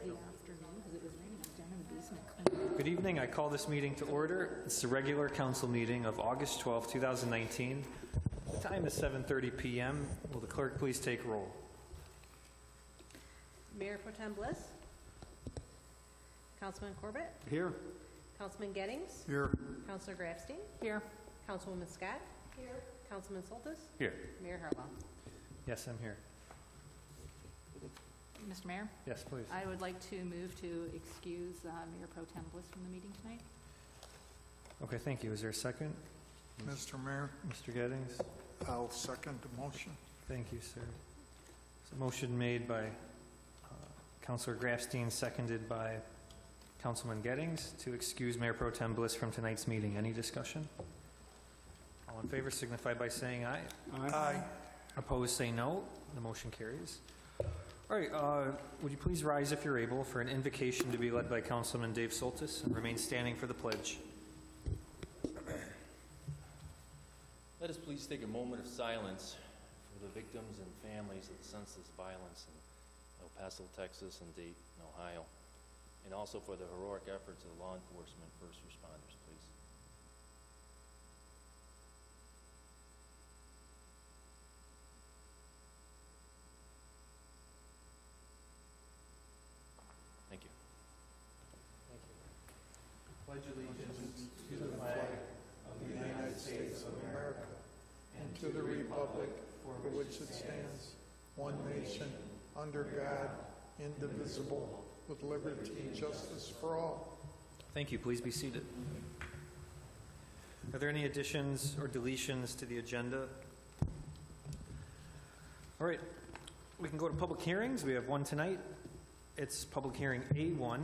early afternoon because it was raining. I was down in the basement cleaning. Good evening. I call this meeting to order. It's the regular council meeting of August 12, 2019. The time is 7:30 p.m. Will the clerk please take roll? Mayor Pro Tem Bliss. Councilman Corbett. Here. Councilman Gettings. Here. Councilor Grafstein. Here. Councilwoman Scott. Here. Councilman Soltis. Here. Mayor Harbaugh. Yes, I'm here. Mr. Mayor, Yes, please. I would like to move to excuse Mayor Pro Tem Bliss from the meeting tonight. Okay, thank you. Is there a second? Mr. Mayor, Mr. Gettings? I'll second the motion. Thank you, sir. So motion made by Councilor Grafstein, seconded by Councilman Gettings to excuse Mayor Pro Tem Bliss from tonight's meeting. Any discussion? All in favor signify by saying aye. Aye. Opposed, say no. The motion carries. All right, would you please rise if you're able for an invocation to be led by Councilman Dave Soltis and remain standing for the pledge. Let us please take a moment of silence for the victims and families of the senseless violence in El Paso, Texas, and Dayton, Ohio, and also for the heroic efforts of law enforcement first responders, please. Thank you. Thank you. Pledge allegiance to the flag of the United States of America And to the republic for which it stands, one nation, under God, indivisible, with liberty and justice for all. Thank you. Please be seated. Are there any additions or deletions to the agenda? All right, we can go to public hearings. We have one tonight. It's public hearing A1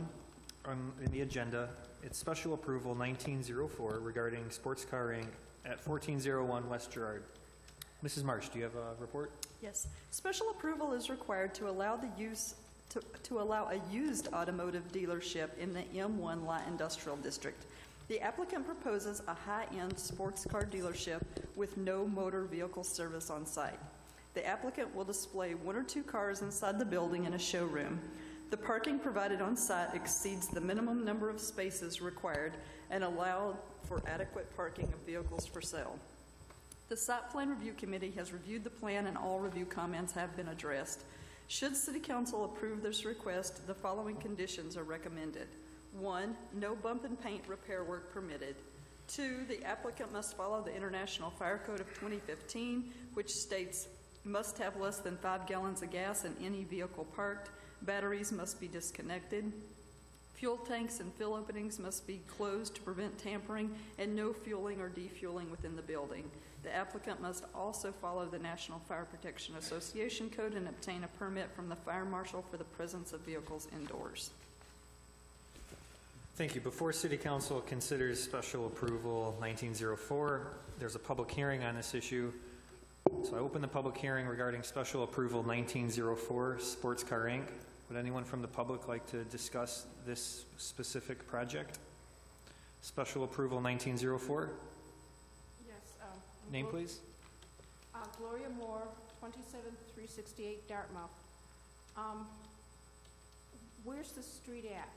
in the agenda. It's special approval 1904 regarding sports car Inc. at 1401 West Girard. Mrs. Marsh, do you have a report? Yes. Special approval is required to allow to allow a used automotive dealership in the M1 Light Industrial District. The applicant proposes a high-end sports car dealership with no motor vehicle service on site. The applicant will display one or two cars inside the building in a showroom. The parking provided on site exceeds the minimum number of spaces required and allow for adequate parking of vehicles for sale. The Site Plan Review Committee has reviewed the plan and all review comments have been addressed. Should City Council approve this request, the following conditions are recommended. 1, no bump and paint repair work permitted. 2, the applicant must follow the International Fire Code of 2015, which states must have less than 5 gallons of gas in any vehicle parked. Batteries must be disconnected. Fuel tanks and fill openings must be closed to prevent tampering, and no fueling or defueling within the building. The applicant must also follow the National Fire Protection Association Code and obtain a permit from the fire marshal for the presence of vehicles indoors. Thank you. Before City Council considers special approval 1904, there's a public hearing on this issue. So I open the public hearing regarding special approval 1904, Sports Car Inc. Would anyone from the public like to discuss this specific project? Special approval 1904. Yes. Name, please. Gloria Moore, 27368 Dartmouth. Where's the street at?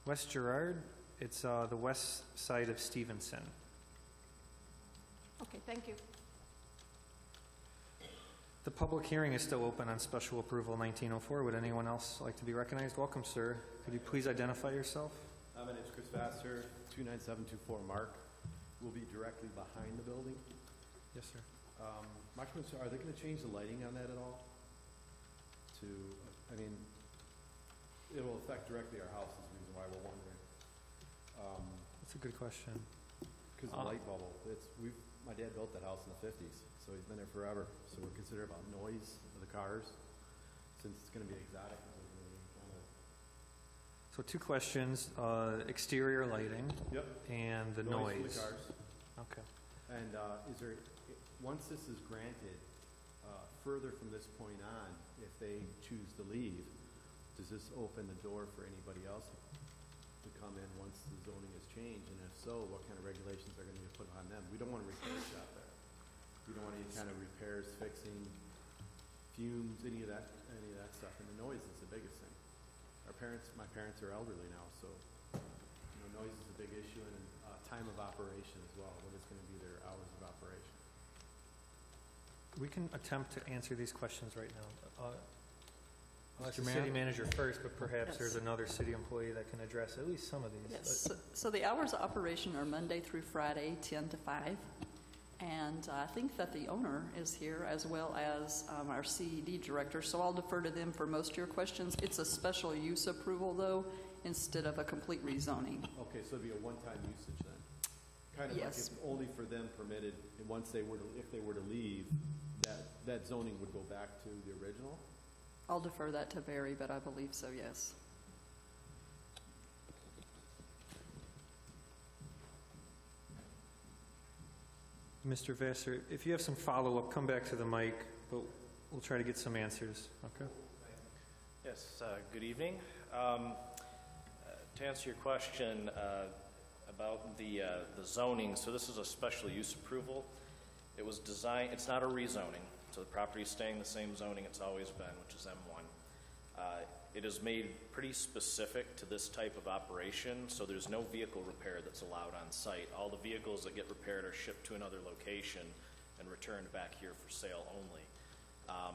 West Girard. It's the west side of Stevenson. Okay, thank you. The public hearing is still open on special approval 1904. Would anyone else like to be recognized? Welcome, sir. Could you please identify yourself? My name is Chris Vassar, 29724 Mark. We'll be directly behind the building. Yes, sir. My question is, are they going to change the lighting on that at all? It will affect directly our house is the reason why we're wondering. That's a good question. Because the light bubble, my dad built that house in the 50s, so he's been there forever. So we're concerned about noise of the cars, since it's going to be exotic. So two questions, exterior lighting Yep. and the Noise noise. for the cars. Okay. And once this is granted, further from this point on, if they choose to leave, does this open the door for anybody else to come in once the zoning is changed? And if so, what kind of regulations are going to be put on them? We don't want a repair shop there. We don't want any kind of repairs, fixing, fumes, any of that stuff. And the noise is the biggest thing. my parents are elderly now, so, noise is a big issue, and time of operation as well. What is going to be their hours of operation? We can attempt to answer these questions right now. I'll ask the Mr. city Mann? manager first, but perhaps Yes. there's another city employee that can address at least some of these. Yes, so the hours of operation are Monday through Friday, 10 to 5. And I think that the owner is here as well as our CED director, so I'll defer to them for most of your questions. It's a special use approval, though, instead of a complete rezoning. Okay, so it'd be a one-time usage then? Kind of like Yes. if only for them permitted, and once they were to, if they were to leave, that zoning would go back to the original? I'll defer that to Barry, but I believe so, yes. Mr. Vassar, if you have some follow-up, come back to the mic, but we'll try to get some answers, okay? Yes, good evening. To answer your question about the zoning, so this is a special use approval. It was designed, it's not a rezoning, so the property is staying the same zoning it's always been, which is M1. It is made pretty specific to this type of operation, so there's no vehicle repair that's allowed on site. All the vehicles that get repaired are shipped to another location and returned back here for sale only.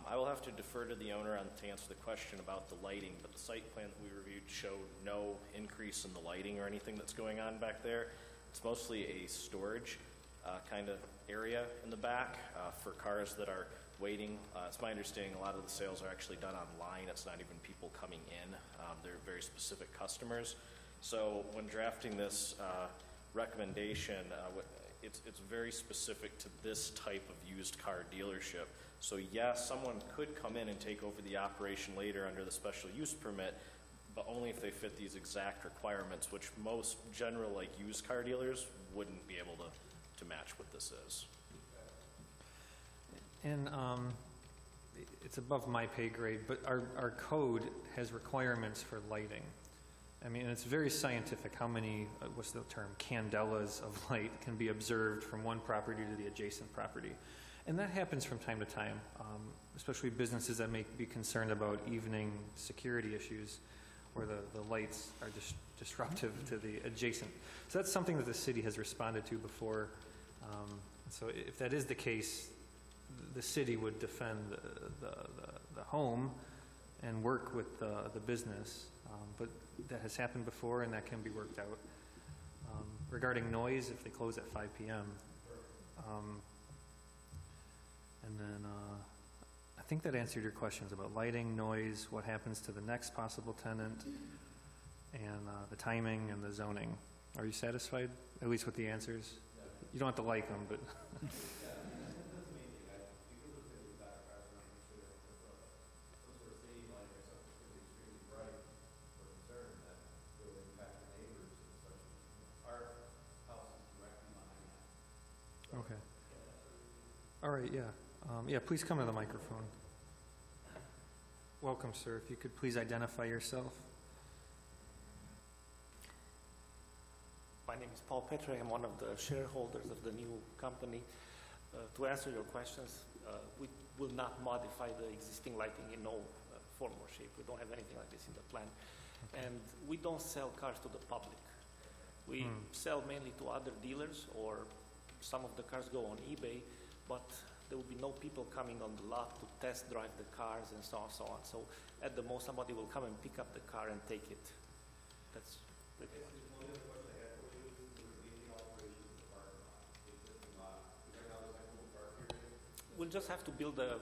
I will have to defer to the owner to answer the question about the lighting, but the site plan that we reviewed showed no increase in the lighting or anything that's going on back there. It's mostly a storage kind of area in the back for cars that are waiting. It's my understanding a lot of the sales are actually done online. It's not even people coming in. They're very specific customers. So when drafting this recommendation, it's very specific to this type of used car dealership. So yes, someone could come in and take over the operation later under the special use permit, but only if they fit these exact requirements, which most general like used car dealers wouldn't be able to match what this is. And it's above my pay grade, but our code has requirements for lighting. I mean, it's very scientific how many, what's the term, candelas of light can be observed from one property to the adjacent property. And that happens from time to time, especially businesses that may be concerned about evening security issues where the lights are disruptive to the adjacent. So that's something that the city has responded to before. So if that is the case, the city would defend the home and work with the business. But that has happened before, and that can be worked out. Regarding noise, if they close at 5 p.m., and then I think that answered your questions about lighting, noise, what happens to the next possible tenant, and the timing and the zoning. Are you satisfied, at least with the answers? You don't have to like them, but... Okay. All right, yeah. Yeah, please come to the microphone. Welcome, sir. If you could please identify yourself. My name is Paul Petrie. I'm one of the shareholders of the new company. To answer your questions, we will not modify the existing lighting in no form or shape. We don't have anything like this in the plan. Okay. And we don't sell cars to the public. We sell mainly to other dealers, or some of the cars go on eBay, but there will be no people coming on the lot to test drive the cars and so on, so on. So at the most, somebody will come and pick up the car and take it. That's the We'll just have to build a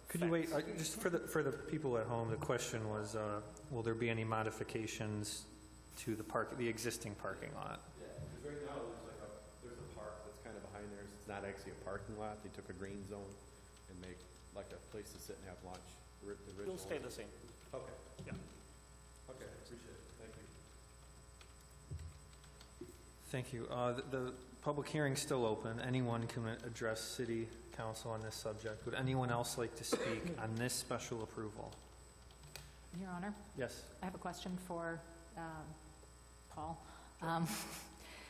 Could you wait, just for the people at home, the question was, will there be any modifications to the existing parking lot? Yeah, because right now there's a park that's kind of behind there. It's not actually a parking lot. They took a green zone and make like a place to sit and have lunch. It'll stay the same. Okay. Yeah. Okay, appreciate it. Thank you. Thank you. The public hearing's still open. Anyone can address city council on this subject. Would anyone else like to speak on this special approval? Your Honor, Yes. I have a question for Paul.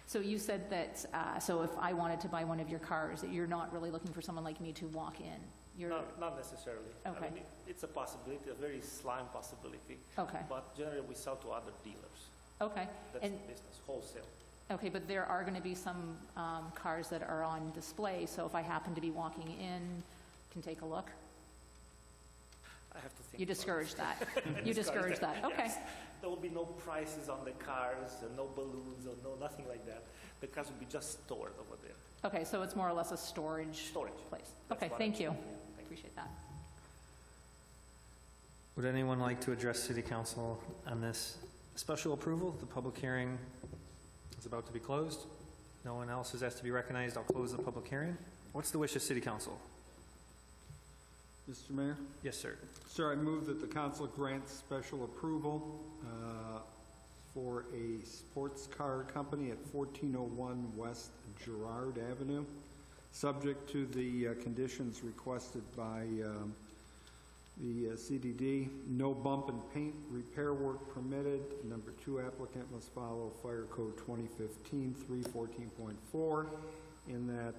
So you said that, so if I wanted to buy one of your cars, that you're not really looking for someone like me to walk in You're, Not necessarily. Okay. I mean, it's a possibility, a very slim possibility, okay, but generally we sell to other dealers. okay. That's And, the business, wholesale. okay, but there are going to be some cars that are on display, so if I happen to be walking in, can take a look? I have to think. You about it. discourage that? You discourage that, okay. Yes. There will be no prices on the cars, and no balloons, or nothing like that. The cars will be just stored over there. Okay, so it's more or less a storage Storage. place? That's Okay, what thank I'm you. saying. Yeah, thank you. Appreciate that. Would anyone like to address City Council on this special approval? The public hearing is about to be closed. No one else has asked to be recognized. I'll close the public hearing. What's the wish of City Council? Mr. Mayor? Yes, sir. Sir, I move that the council grant special approval for a sports car company at 1401 West Girard Avenue, subject to the conditions requested by the CDD. No bump and paint repair work permitted. Number 2, applicant must follow Fire Code 2015 314.4 in that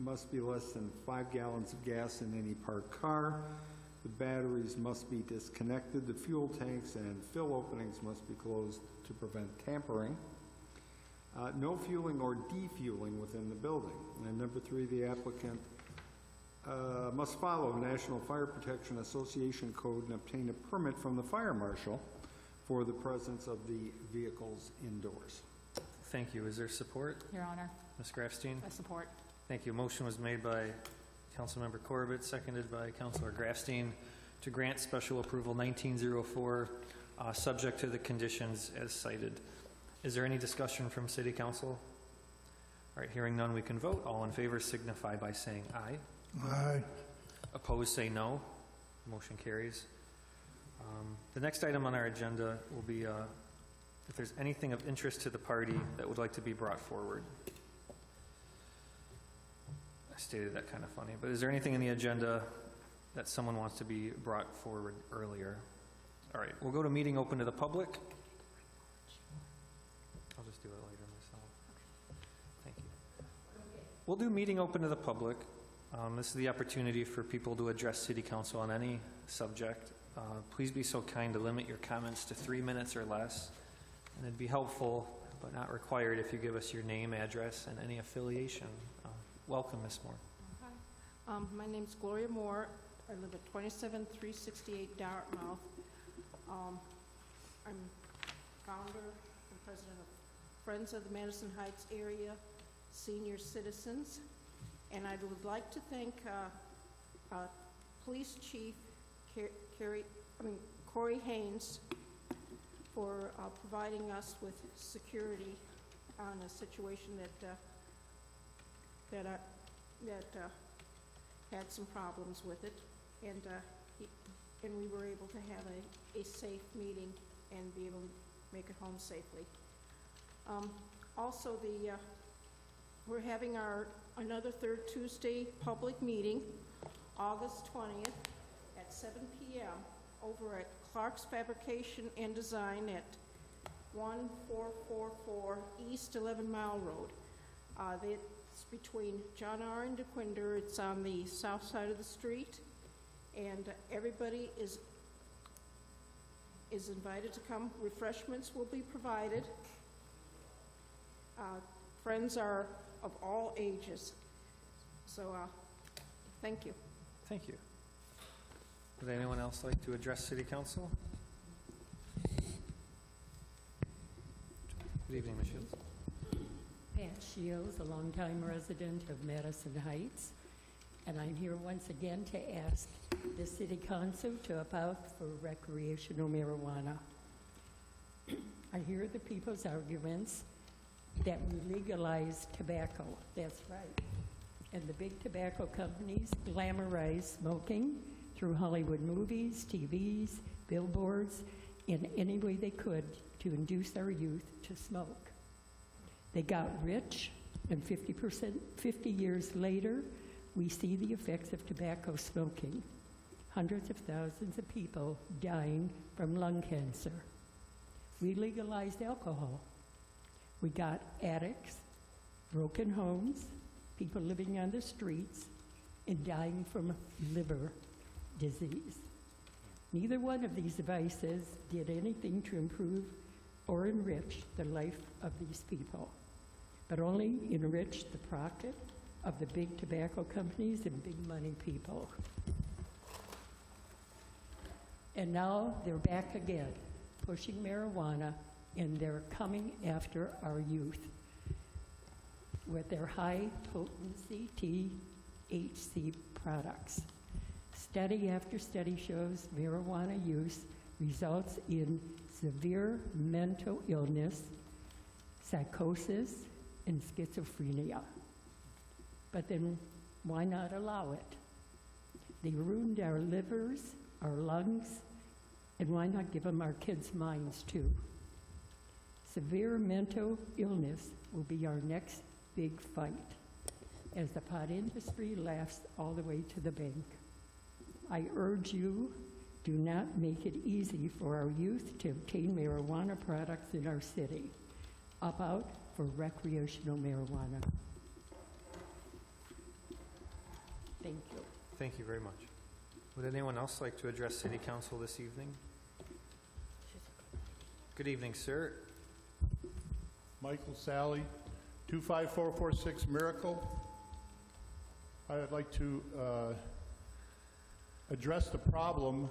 must be less than 5 gallons of gas in any parked car. The batteries must be disconnected. The fuel tanks and fill openings must be closed to prevent tampering. No fueling or defueling within the building. And number 3, the applicant must follow National Fire Protection Association code and obtain a permit from the fire marshal for the presence of the vehicles indoors. Thank you. Is there support? Your Honor, Ms. Grafstein? I support. Thank you. A motion was made by Councilmember Corbett, seconded by Councilor Grafstein, to grant special approval 1904, subject to the conditions as cited. Is there any discussion from City Council? All right, hearing none, we can vote. All in favor signify by saying aye. Aye. Opposed, say no. Motion carries. The next item on our agenda will be if there's anything of interest to the party that would like to be brought forward. I stated that kind of funny, but is there anything in the agenda that someone wants to be brought forward earlier? All right, we'll go to meeting open to the public. I'll just do it later myself. Thank you. We'll do meeting open to the public. This is the opportunity for people to address City Council on any subject. Please be so kind to limit your comments to 3 minutes or less. And it'd be helpful, but not required, if you give us your name, address, and any affiliation. Welcome, Ms. Moore. Hi. My name's Gloria Moore. I live at 27368 Dartmouth. I'm founder and president of Friends of the Madison Heights Area Senior Citizens. And I would like to thank Police Chief Corey Haynes for providing us with security on a situation that had some problems with it, and we were able to have a safe meeting and be able to make it home safely. Also, we're having another third Tuesday public meeting, August 20th at 7 p.m. over at Clark's Fabrication and Design at 1444 East 11 Mile Road. It's between John R. and DeQuinder. It's on the south side of the street, and everybody is invited to come. Refreshments will be provided. Friends are of all ages. So, thank you. Thank you. Would anyone else like to address City Council? Good evening, Ms. Shields. Pat Shields, a longtime resident of Madison Heights, and I'm here once again to ask the City Council to opt out for recreational marijuana. I hear the people's arguments that we legalize tobacco. That's right. And the big tobacco companies glamorize smoking through Hollywood movies, TVs, billboards, in any way they could to induce our youth to smoke. They got rich, and 50 years later, we see the effects of tobacco smoking. Hundreds of thousands of people dying from lung cancer. We legalized alcohol. We got addicts, broken homes, people living on the streets, and dying from liver disease. Neither one of these devices did anything to improve or enrich the life of these people, but only enriched the pocket of the big tobacco companies and big money people. And now they're back again, pushing marijuana, and they're coming after our youth with their high-potency THC products. Study after study shows marijuana use results in severe mental illness, psychosis, and schizophrenia. But then why not allow it? They ruined our livers, our lungs, and why not give them our kids' minds too? Severe mental illness will be our next big fight as the pot industry laughs all the way to the bank. I urge you, do not make it easy for our youth to obtain marijuana products in our city. Up out for recreational marijuana. Thank you. Thank you very much. Would anyone else like to address City Council this evening? Good evening, sir. Michael Sally, 25446 Miracle. I'd like to address the problem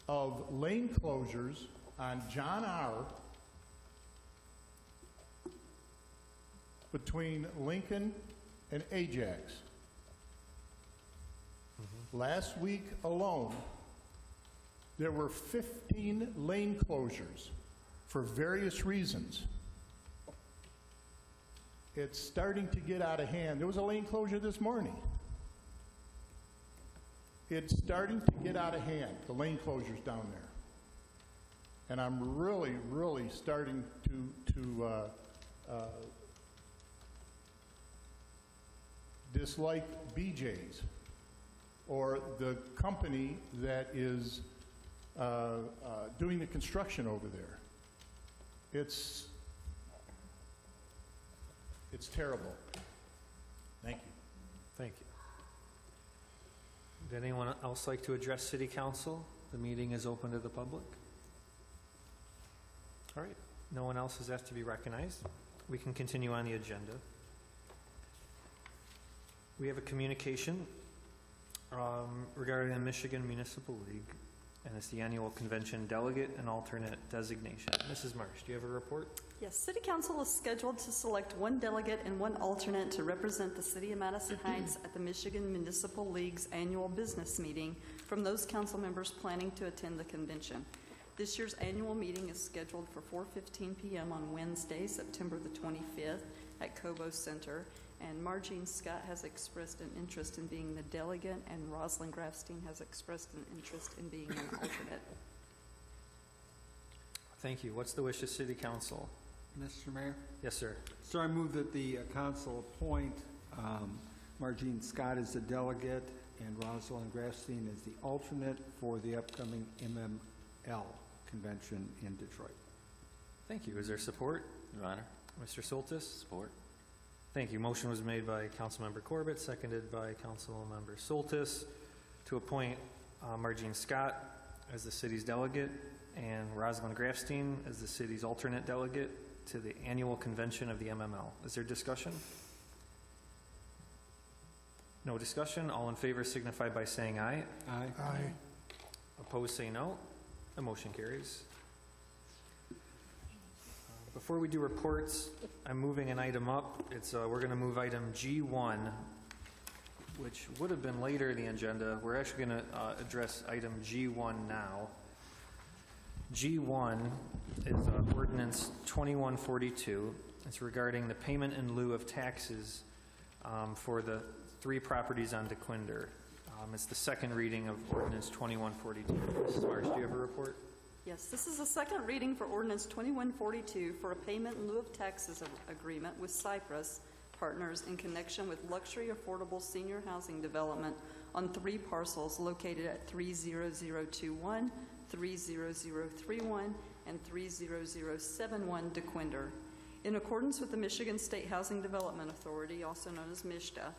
of lane closures on John R. between Lincoln and Ajax. Last week alone, there were 15 lane closures for various reasons. It's starting to get out of hand. There was a lane closure this morning. It's starting to get out of hand, the lane closures down there. And I'm really, really starting to dislike BJ's or the company that is doing the construction over there. It's terrible. Thank you. Thank you. Would anyone else like to address City Council? The meeting is open to the public. All right. No one else is asked to be recognized. We can continue on the agenda. We have a communication regarding the Michigan Municipal League, and it's the annual convention delegate and alternate designation. Mrs. Marsh, do you have a report? Yes, City Council is scheduled to select one delegate and one alternate to represent the City of Madison Heights at the Michigan Municipal League's annual business meeting from those council members planning to attend the convention. This year's annual meeting is scheduled for 4:15 p.m. on Wednesday, September the 25th at Cobo Center, and Margene Scott has expressed an interest in being the delegate, and Rosalind Grafstein has expressed an interest in being an alternate. Thank you. What's the wish of City Council? Mr. Mayor? Yes, sir. So I move that the council appoint Margene Scott as the delegate and Rosalind Grafstein as the alternate for the upcoming MML convention in Detroit. Thank you. Is there support? Your Honor. Mr. Soltis? Support. Thank you. Motion was made by Councilmember Corbett, seconded by Councilmember Soltis to appoint Margene Scott as the city's delegate and Rosalind Grafstein as the city's alternate delegate to the annual convention of the MML. Is there discussion? No discussion. All in favor signify by saying aye. Aye. Aye. Opposed say no. The motion carries. Before we do reports, I'm moving an item up. We're going to move item G1, which would have been later in the agenda. We're actually going to address item G1 now. G1 is ordinance 2142. It's regarding the payment in lieu of taxes for the 3 properties on DeQuinder. It's the second reading of ordinance 2142. Mrs. Marsh, do you have a report? Yes, this is the second reading for ordinance 2142 for a payment in lieu of taxes agreement with Cypress Partners in connection with luxury affordable senior housing development on 3 parcels located at 30021, 30031, and 30071 DeQuinder. In accordance with the Michigan State Housing Development Authority, also known as MISTA,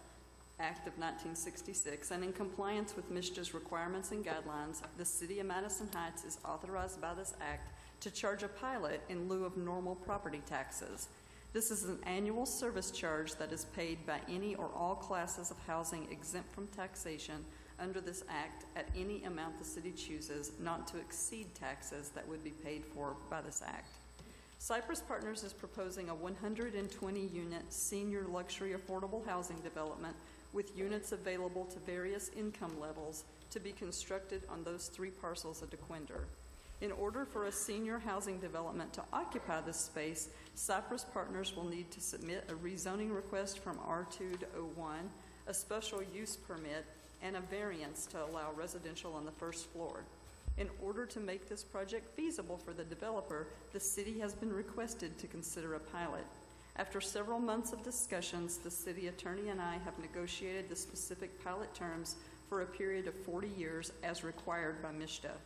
Act of 1966, and in compliance with MSHDA's requirements and guidelines, the City of Madison Heights is authorized by this act to charge a pilot in lieu of normal property taxes. This is an annual service charge that is paid by any or all classes of housing exempt from taxation under this act at any amount the city chooses, not to exceed taxes that would be paid for by this act. Cypress Partners is proposing a 120-unit senior luxury affordable housing development with units available to various income levels to be constructed on those 3 parcels of DeQuinder. In order for a senior housing development to occupy this space, Cypress Partners will need to submit a rezoning request from R2 to O1, a special use permit, and a variance to allow residential on the first floor. In order to make this project feasible for the developer, the city has been requested to consider a pilot. After several months of discussions, the city attorney and I have negotiated the specific pilot terms for a period of 40 years as required by MSHDA.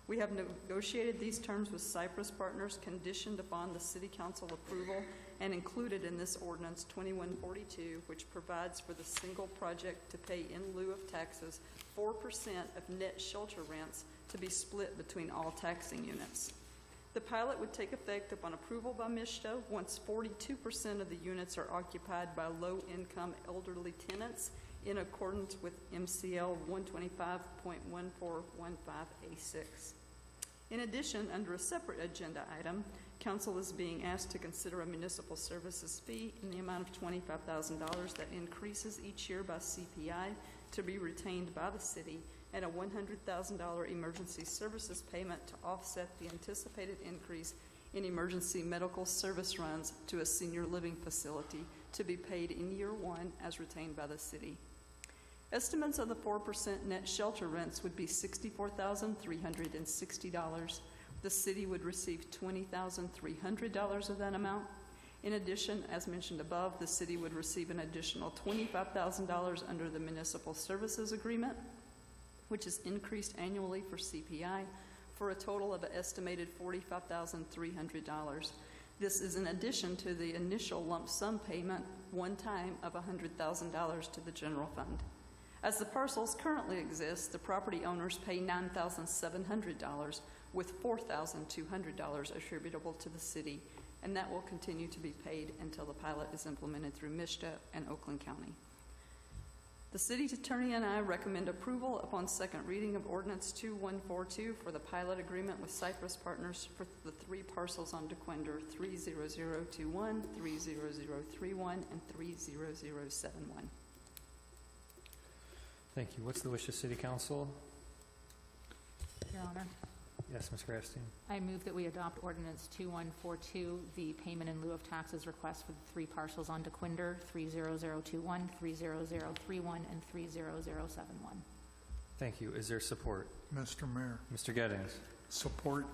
We have negotiated these terms with Cypress Partners conditioned upon the City Council approval and included in this ordinance 2142, which provides for the single project to pay in lieu of taxes 4% of net shelter rents to be split between all taxing units. The pilot would take effect upon approval by MSHDA once 42% of the units are occupied by low-income elderly tenants in accordance with MCL 125.1415A6. In addition, under a separate agenda item, Council is being asked to consider a municipal services fee in the amount of $25,000 that increases each year by CPI to be retained by the city, and a $100,000 emergency services payment to offset the anticipated increase in emergency medical service runs to a senior living facility to be paid in year 1 as retained by the city. Estimates of the 4% net shelter rents would be $64,360. The city would receive $20,300 of that amount. In addition, as mentioned above, the city would receive an additional $25,000 under the municipal services agreement, which is increased annually for CPI, for a total of an estimated $45,300. This is in addition to the initial lump sum payment, one time, of $100,000 to the general fund. As the parcels currently exist, the property owners pay $9,700, with $4,200 attributable to the city, and that will continue to be paid until the pilot is implemented through MSHDA and Oakland County. The city attorney and I recommend approval upon second reading of Ordinance 2142 for the pilot agreement with Cypress Partners for the 3 parcels on DeQuinder, 30021, 30031, and 30071. Thank you. What's the wish of City Council? Your Honor, Yes, Ms. Grafstein. I move that we adopt Ordinance 2142, the payment in lieu of taxes request for the 3 parcels on DeQuinder, 30021, 30031, and 30071. Thank you. Is there support? Mr. Mayor, Mr. Gettings. support.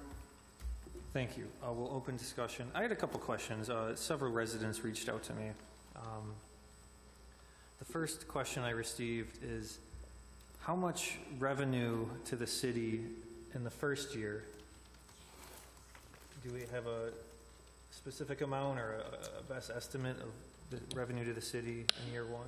Thank you. We'll open discussion. I had a couple questions. Several residents reached out to me. The first question I received is, how much revenue to the city in the first year? Do we have a specific amount or a best estimate of the revenue to the city in year 1?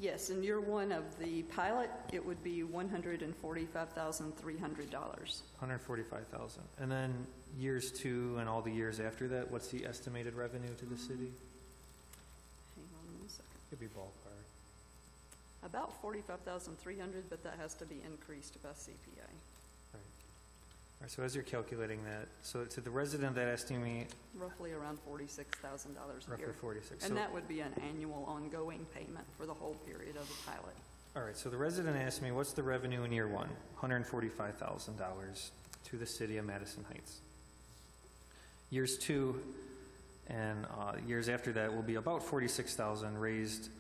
Yes, in year 1 of the pilot, it would be $145,300. $145,000. And then years 2 and all the years after that, what's the estimated revenue to the city? Hang on one second. Could be ballpark. About $45,300, but that has to be increased by CPI. All right, so as you're calculating that, so to the resident that asked me, Roughly around $46,000 a roughly year. 46. And So- that would be an annual ongoing payment for the whole period of the pilot. All right, so the resident asked me, what's the revenue in year 1? $145,000 to the city of Madison Heights. Years 2 and years after that will be about $46,000 raised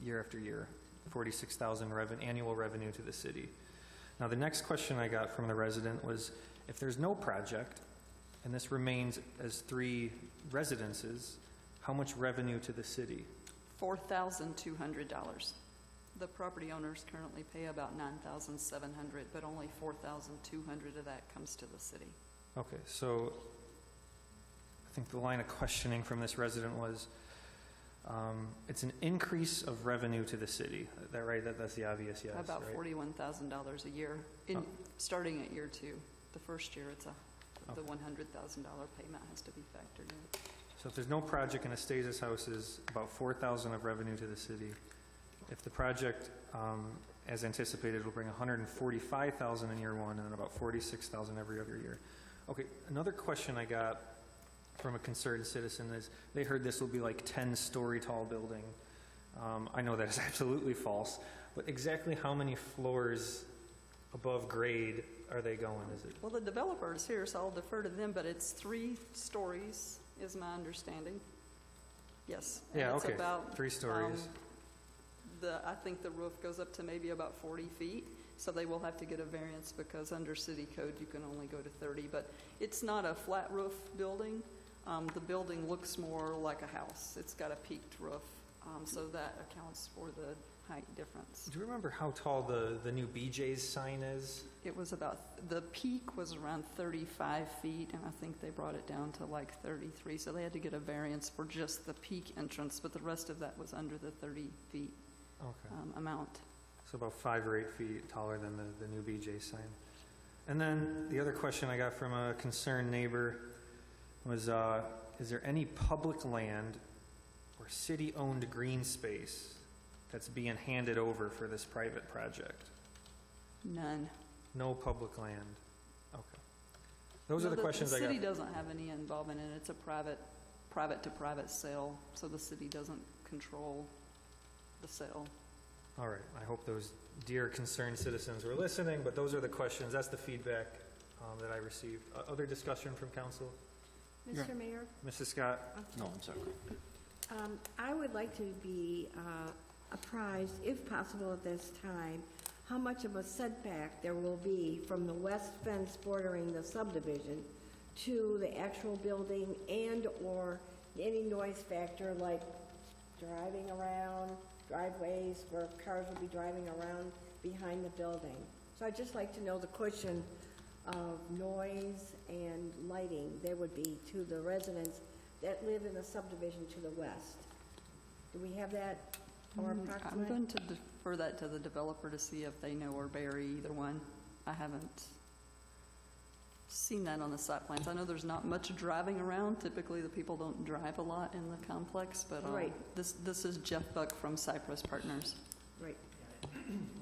year after year, $46,000 annual revenue to the city. Now, the next question I got from the resident was, if there's no project, and this remains as 3 residences, how much revenue to the city? $4,200. The property owners currently pay about $9,700, but only $4,200 of that comes to the city. Okay, so I think the line of questioning from this resident was, It's an increase of revenue to the city. Is that right? That's the obvious yes, About right? $41,000 a year, starting at year 2. The first year, the $100,000 payment has to be factored in. So if there's no project and it stays as houses, about 4,000 of revenue to the city. If the project, as anticipated, will bring 145,000 in year 1 and then about 46,000 every other year. Okay, another question I got from a concerned citizen is they heard this will be like 10-story tall building. I know that is absolutely false, but exactly how many floors above grade are they going? Is it? Well, the developer is here, so I'll defer to them, but it's 3 stories, is my understanding. Yes. and Yeah, it's okay, about, 3 stories. I think the roof goes up to maybe about 40 feet, so they will have to get a variance because under city code, you can only go to 30. But it's not a flat roof building. The building looks more like a house. It's got a peaked roof, so that accounts for the height difference. Do you remember how tall the new BJ's sign is? It was the peak was around 35 feet, and I think they brought it down to like 33, so they had to get a variance for just the peak entrance, but the rest of that was under the 30 feet Okay. amount. So about 5 or 8 feet taller than the new BJ's sign. And then the other question I got from a concerned neighbor was, is there any public land or city-owned green space that's being handed over for this private project? None. No public land. Okay. Those are the questions I The got. city doesn't have any involvement in it. It's a private-to-private sale, so the city doesn't control the sale. All right. I hope those dear concerned citizens were listening, but those are the questions. That's the feedback that I received. Other discussion from council? Mr. Mayor? Mrs. Scott? No, I'm sorry. I would like to be apprised, if possible at this time, how much of a setback there will be from the west fence bordering the subdivision to the actual building and/or any noise factor like driving around, driveways where cars will be driving around behind the building. So I'd just like to know the cushion of noise and lighting there would be to the residents that live in the subdivision to the west. Do we have that or I'm approximate? going to defer that to the developer to see if they know or Barry, either one. I haven't seen that on the site plans. I know there's not much driving around. Typically, the people don't drive a lot in the complex, but Right. This is Jeff Buck from Cypress Partners. Right.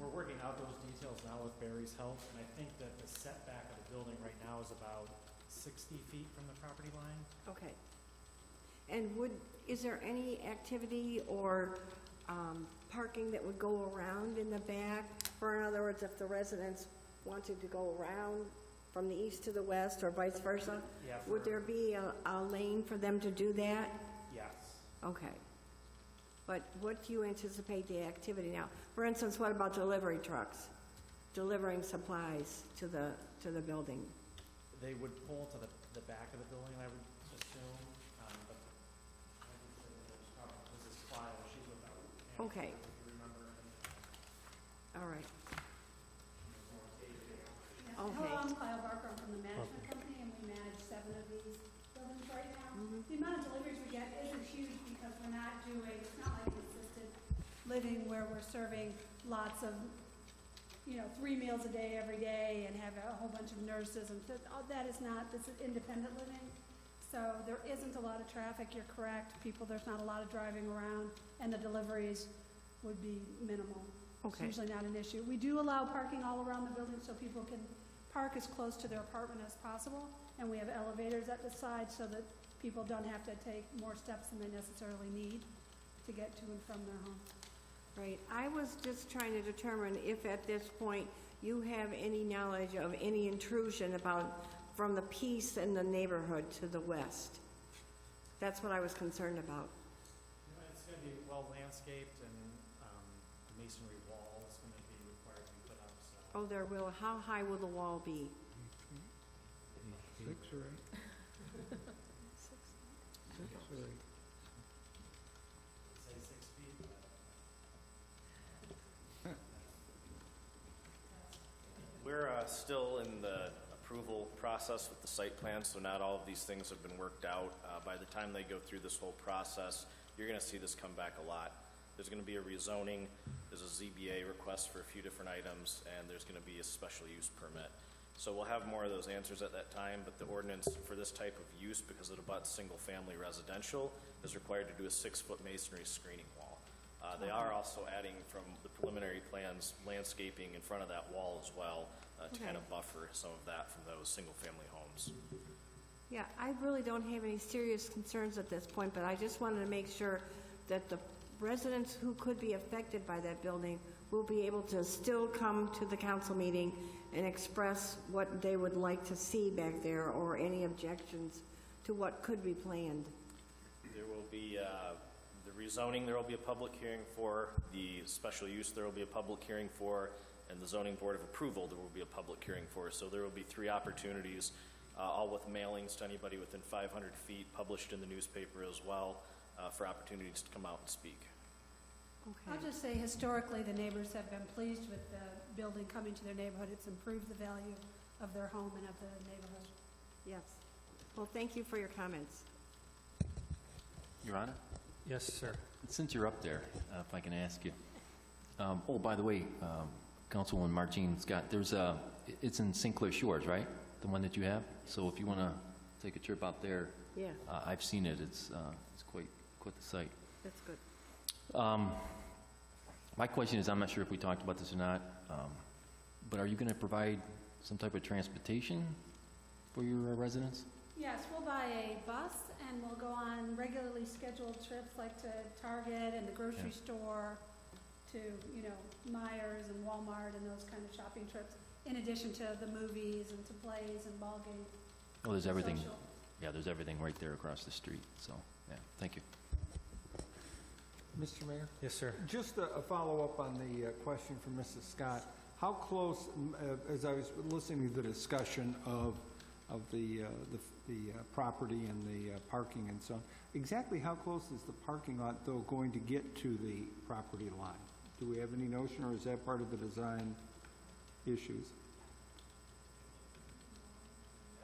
We're working out those details now with Barry's help, and I think that the setback of the building right now is about 60 feet from the property line. Okay. And is there any activity or parking that would go around in the back? For, in other words, if the residents wanted to go around from the east to the west or vice versa? Yeah, Would there be a lane for them to do that? Yes. Okay. But what do you anticipate the activity now? For instance, what about delivery trucks? Delivering supplies to the building? They would pull to the back of the building, I would assume, but this is Clyle, she's without. Okay. If you remember. All right. Hello, Okay. I'm Kyle Barker, I'm from the management company, and we manage 7 of these buildings right now. The amount of deliveries we get isn't huge because we're not doing, it's not like assisted living where we're serving lots of, 3 meals a day every day and have a whole bunch of nurses, and that is not, this is independent living. So there isn't a lot of traffic, you're correct, there's not a lot of driving around, and the deliveries would be minimal. It's Okay. usually not an issue. We do allow parking all around the building so people can park as close to their apartment as possible, and we have elevators at the side so that people don't have to take more steps than they necessarily need to get to and from their home. Right. I was just trying to determine if at this point you have any knowledge of any intrusion from the peace in the neighborhood to the west. That's what I was concerned about. It's going to be well landscaped, and the masonry wall is going to be required to be put up, so. Oh, there will. How high will the wall be? 6 or 8? 6 or 8? Say 6 feet, but We're still in the approval process with the site plan, so not all of these things have been worked out. By the time they go through this whole process, you're going to see this come back a lot. There's going to be a rezoning, there's a ZBA request for a few different items, and there's going to be a special use permit. So we'll have more of those answers at that time, but the ordinance for this type of use, because it abuts single-family residential, is required to do a 6-foot masonry screening wall. They are also adding from the preliminary plans landscaping in front of that wall as well, to kind of buffer some of that from those single-family homes. Yeah, I really don't have any serious concerns at this point, but I just wanted to make sure that the residents who could be affected by that building will be able to still come to the council meeting and express what they would like to see back there or any objections to what could be planned. There will be the rezoning, there will be a public hearing for. The special use, there will be a public hearing for. And the zoning board of approval, there will be a public hearing for. So there will be 3 opportunities, all with mailings to anybody within 500 feet, published in the newspaper as well, for opportunities to come out and speak. I'll just say historically, the neighbors have been pleased with the building coming to their neighborhood. It's improved the value of their home and of the neighborhood. Yes. Well, thank you for your comments. Your Honor, Yes, sir. since you're up there, if I can ask you. Oh, by the way, Councilwoman Martine Scott, it's in St. Clair Shores, right? The one that you have? So if you want to take a trip out there, Yeah, I've seen it. It's quite the sight. that's good. My question is, I'm not sure if we talked about this or not, but are you going to provide some type of transportation for your residents? Yes, we'll buy a bus and we'll go on regularly scheduled trips like to Target and the grocery store, to, Myers and Walmart and those kind of shopping trips, in addition to the movies and to plays and ball games. Oh, there's everything. Social. Yeah, there's everything right there across the street. So, yeah, thank you. Mr. Mayor? Yes, sir. Just a follow-up on the question from Mrs. Scott. How close, as I was listening to the discussion of the property and the parking and so on, exactly how close is the parking lot, though, going to get to the property line? Do we have any notion, or is that part of the design issues?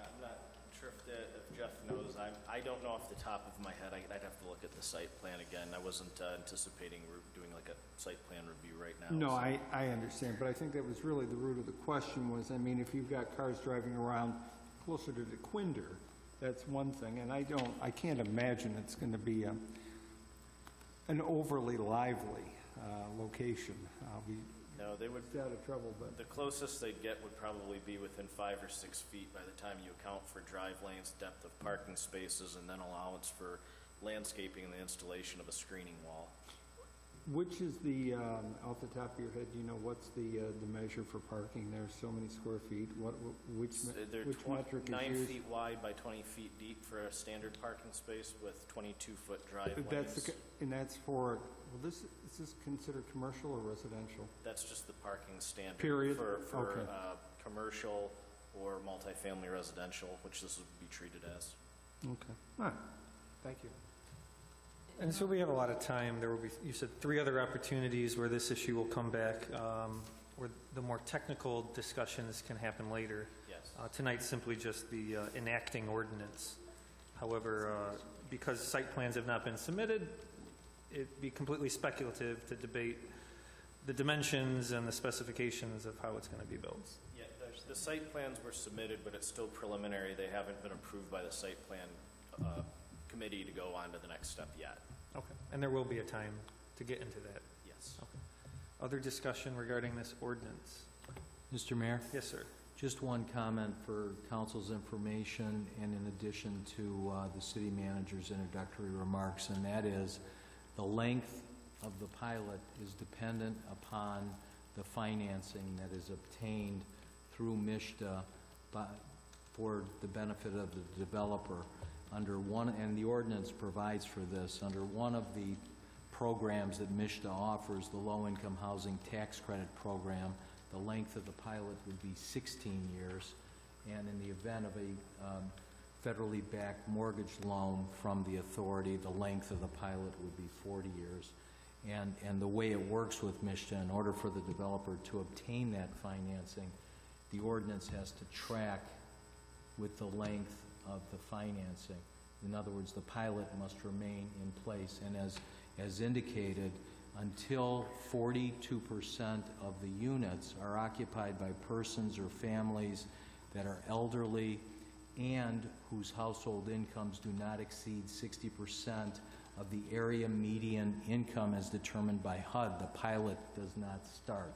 I'm not sure if Jeff knows. I don't know off the top of my head. I'd have to look at the site plan again. I wasn't anticipating we're doing like a site plan review right now. No, so. I understand, but I think that was really the root of the question was, if you've got cars driving around closer to the Quinder, that's one thing, and I can't imagine it's going to be an overly lively location. No, they would. Out of trouble, but The closest they'd get would probably be within 5 or 6 feet by the time you account for drive lanes, depth of parking spaces, and then allowance for landscaping and the installation of a screening wall. which is the, off the top of your head, do you know what's the measure for parking there? So many square feet? Which They're metric is 9 used? feet wide by 20 feet deep for a standard parking space with 22-foot drive That's lanes. and that's for, is this considered commercial or residential? That's just the parking standard. Period? For Okay. commercial or multifamily residential, which this would be treated as. Okay. All right. Thank you. And so we have a lot of time. There will be, you said, 3 other opportunities where this issue will come back, where the more technical discussions can happen later. Yes. Tonight's simply just the enacting ordinance. However, because site plans have not been submitted, it'd be completely speculative to debate the dimensions and the specifications of how it's going to be built. Yeah, the site plans were submitted, but it's still preliminary. They haven't been approved by the site plan committee to go on to the next step yet. Okay. And there will be a time to get into that. Yes. Okay. Other discussion regarding this ordinance? Mr. Mayor, Yes, sir. just one comment for council's information and in addition to the city manager's introductory remarks, and that is the length of the pilot is dependent upon the financing that is obtained through MISHDA for the benefit of the developer. Under one, and the ordinance provides for this, under one of the programs that MISHDA offers, the Low-Income Housing Tax Credit Program, the length of the pilot would be 16 years, and in the event of a federally backed mortgage loan from the authority, the length of the pilot would be 40 years. And the way it works with MISHDA, in order for the developer to obtain that financing, the ordinance has to track with the length of the financing. In other words, the pilot must remain in place. And as indicated, until 42% of the units are occupied by persons or families that are elderly and whose household incomes do not exceed 60% of the area median income as determined by HUD, the pilot does not start.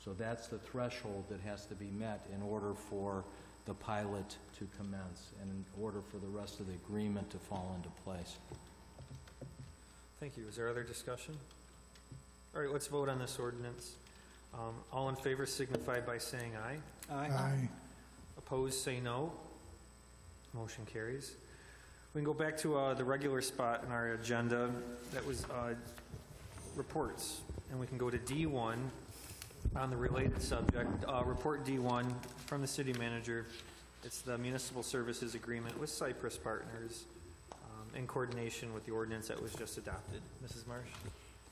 So that's the threshold that has to be met in order for the pilot to commence and in order for the rest of the agreement to fall into place. Thank you. Is there other discussion? All right, let's vote on this ordinance. All in favor signify by saying aye. Aye. Opposed, say no. Motion carries. We can go back to the regular spot in our agenda. That was reports. And we can go to D1 on the related subject. Report D1 from the city manager. It's the municipal services agreement with Cypress Partners in coordination with the ordinance that was just adopted. Mrs. Marsh?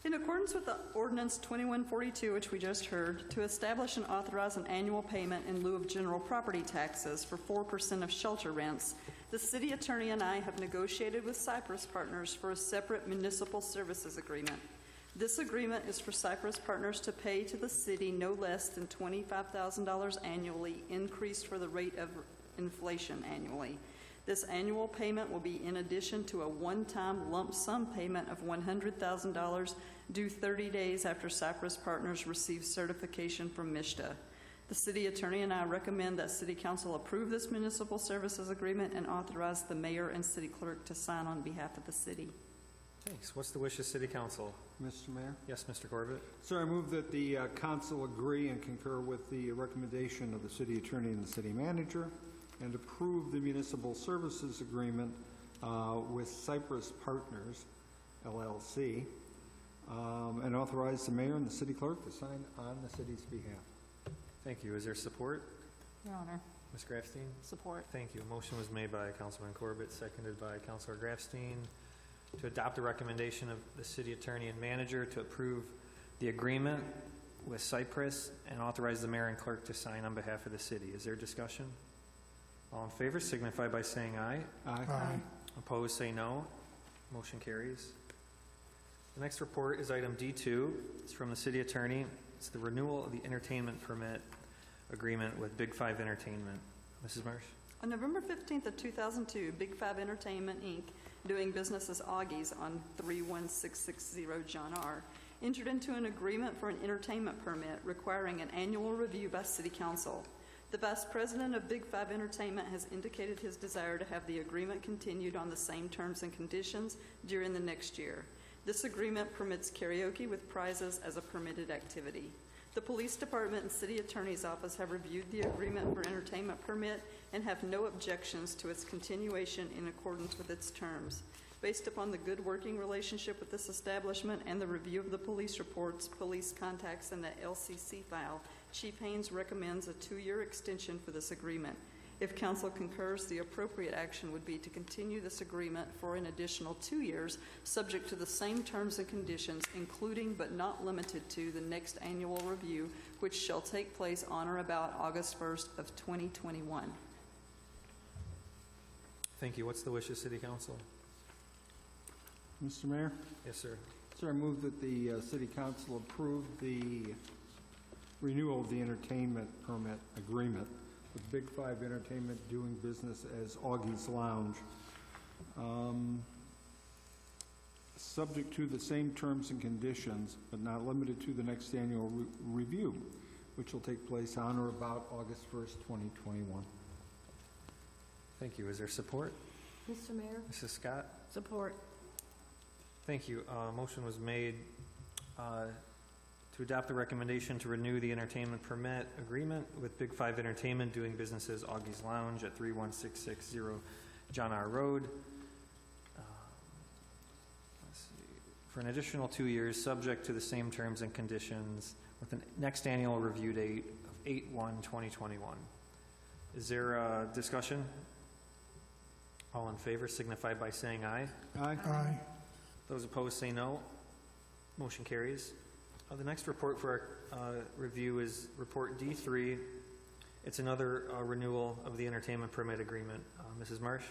In accordance with the ordinance 2142, which we just heard, to establish and authorize an annual payment in lieu of general property taxes for 4% of shelter rents, the city attorney and I have negotiated with Cypress Partners for a separate municipal services agreement. This agreement is for Cypress Partners to pay to the city no less than $25,000 annually, increased for the rate of inflation annually. This annual payment will be in addition to a one-time lump sum payment of $100,000 due 30 days after Cypress Partners receives certification from MISTA. The city attorney and I recommend that City Council approve this municipal services agreement and authorize the mayor and city clerk to sign on behalf of the city. Thanks. What's the wish of City Council? Mr. Mayor? Yes, Mr. Corbett? Sir, I move that the council agree and concur with the recommendation of the city attorney and the city manager and approve the municipal services agreement with Cypress Partners, LLC, and authorize the mayor and the city clerk to sign on the city's behalf. Thank you. Is there support? Your Honor, Ms. Grafstein? support. Thank you. A motion was made by Councilman Corbett, seconded by Councilor Grafstein, to adopt the recommendation of the city attorney and manager to approve the agreement with Cypress and authorize the mayor and clerk to sign on behalf of the city. Is there discussion? All in favor signify by saying aye. Aye. Opposed, say no. Motion carries. The next report is item D2. It's from the city attorney. It's the renewal of the entertainment permit agreement with Big Five Entertainment. Mrs. Marsh? On November 15th of 2002, Big Five Entertainment, Inc., doing business as Augie's on 31660 John R., entered into an agreement for an entertainment permit requiring an annual review by City Council. The Vice President of Big Five Entertainment has indicated his desire to have the agreement continued on the same terms and conditions during the next year. This agreement permits karaoke with prizes as a permitted activity. The Police Department and City Attorney's Office have reviewed the agreement for entertainment permit and have no objections to its continuation in accordance with its terms. Based upon the good working relationship with this establishment and the review of the police reports, police contacts, and the LCC file, Chief Haynes recommends a 2-year extension for this agreement. If council concurs, the appropriate action would be to continue this agreement for an additional 2 years, subject to the same terms and conditions, including but not limited to the next annual review, which shall take place on or about August 1st of 2021. Thank you. What's the wish of City Council? Mr. Mayor? Yes, sir. Sir, I move that the city council approve the renewal of the entertainment permit agreement with Big Five Entertainment doing business as Augie's Lounge, subject to the same terms and conditions, but not limited to the next annual review, which will take place on or about August 1st, 2021. Thank you. Is there support? Mr. Mayor? Mrs. Scott? Support. Thank you. Motion was made to adopt the recommendation to renew the entertainment permit agreement with Big Five Entertainment doing business as Augie's Lounge at 31660 John R. Road. Let's see. For an additional 2 years, subject to the same terms and conditions, with the next annual review date of 8/1/2021. Is there a discussion? All in favor signify by saying aye. Aye. Aye. Those opposed say no. Motion carries. The next report for our review is Report D3. It's another renewal of the entertainment permit agreement. Mrs. Marsh?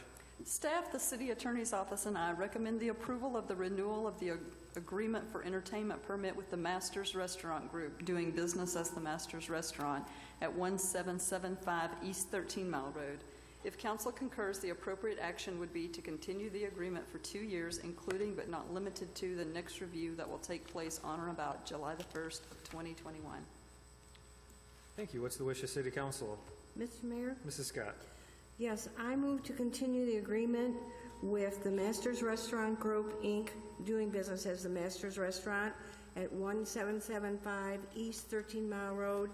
Staff, the City Attorney's Office, and I recommend the approval of the renewal of the agreement for entertainment permit with the Masters Restaurant Group, doing business as the Masters Restaurant at 1775 East 13 Mile Road. If council concurs, the appropriate action would be to continue the agreement for 2 years, including but not limited to the next review that will take place on or about July the 1st of 2021. Thank you. What's the wish of City Council? Mr. Mayor? Mrs. Scott. Yes, I move to continue the agreement with the Masters Restaurant Group, Inc., doing business as the Masters Restaurant at 1775 East 13 Mile Road,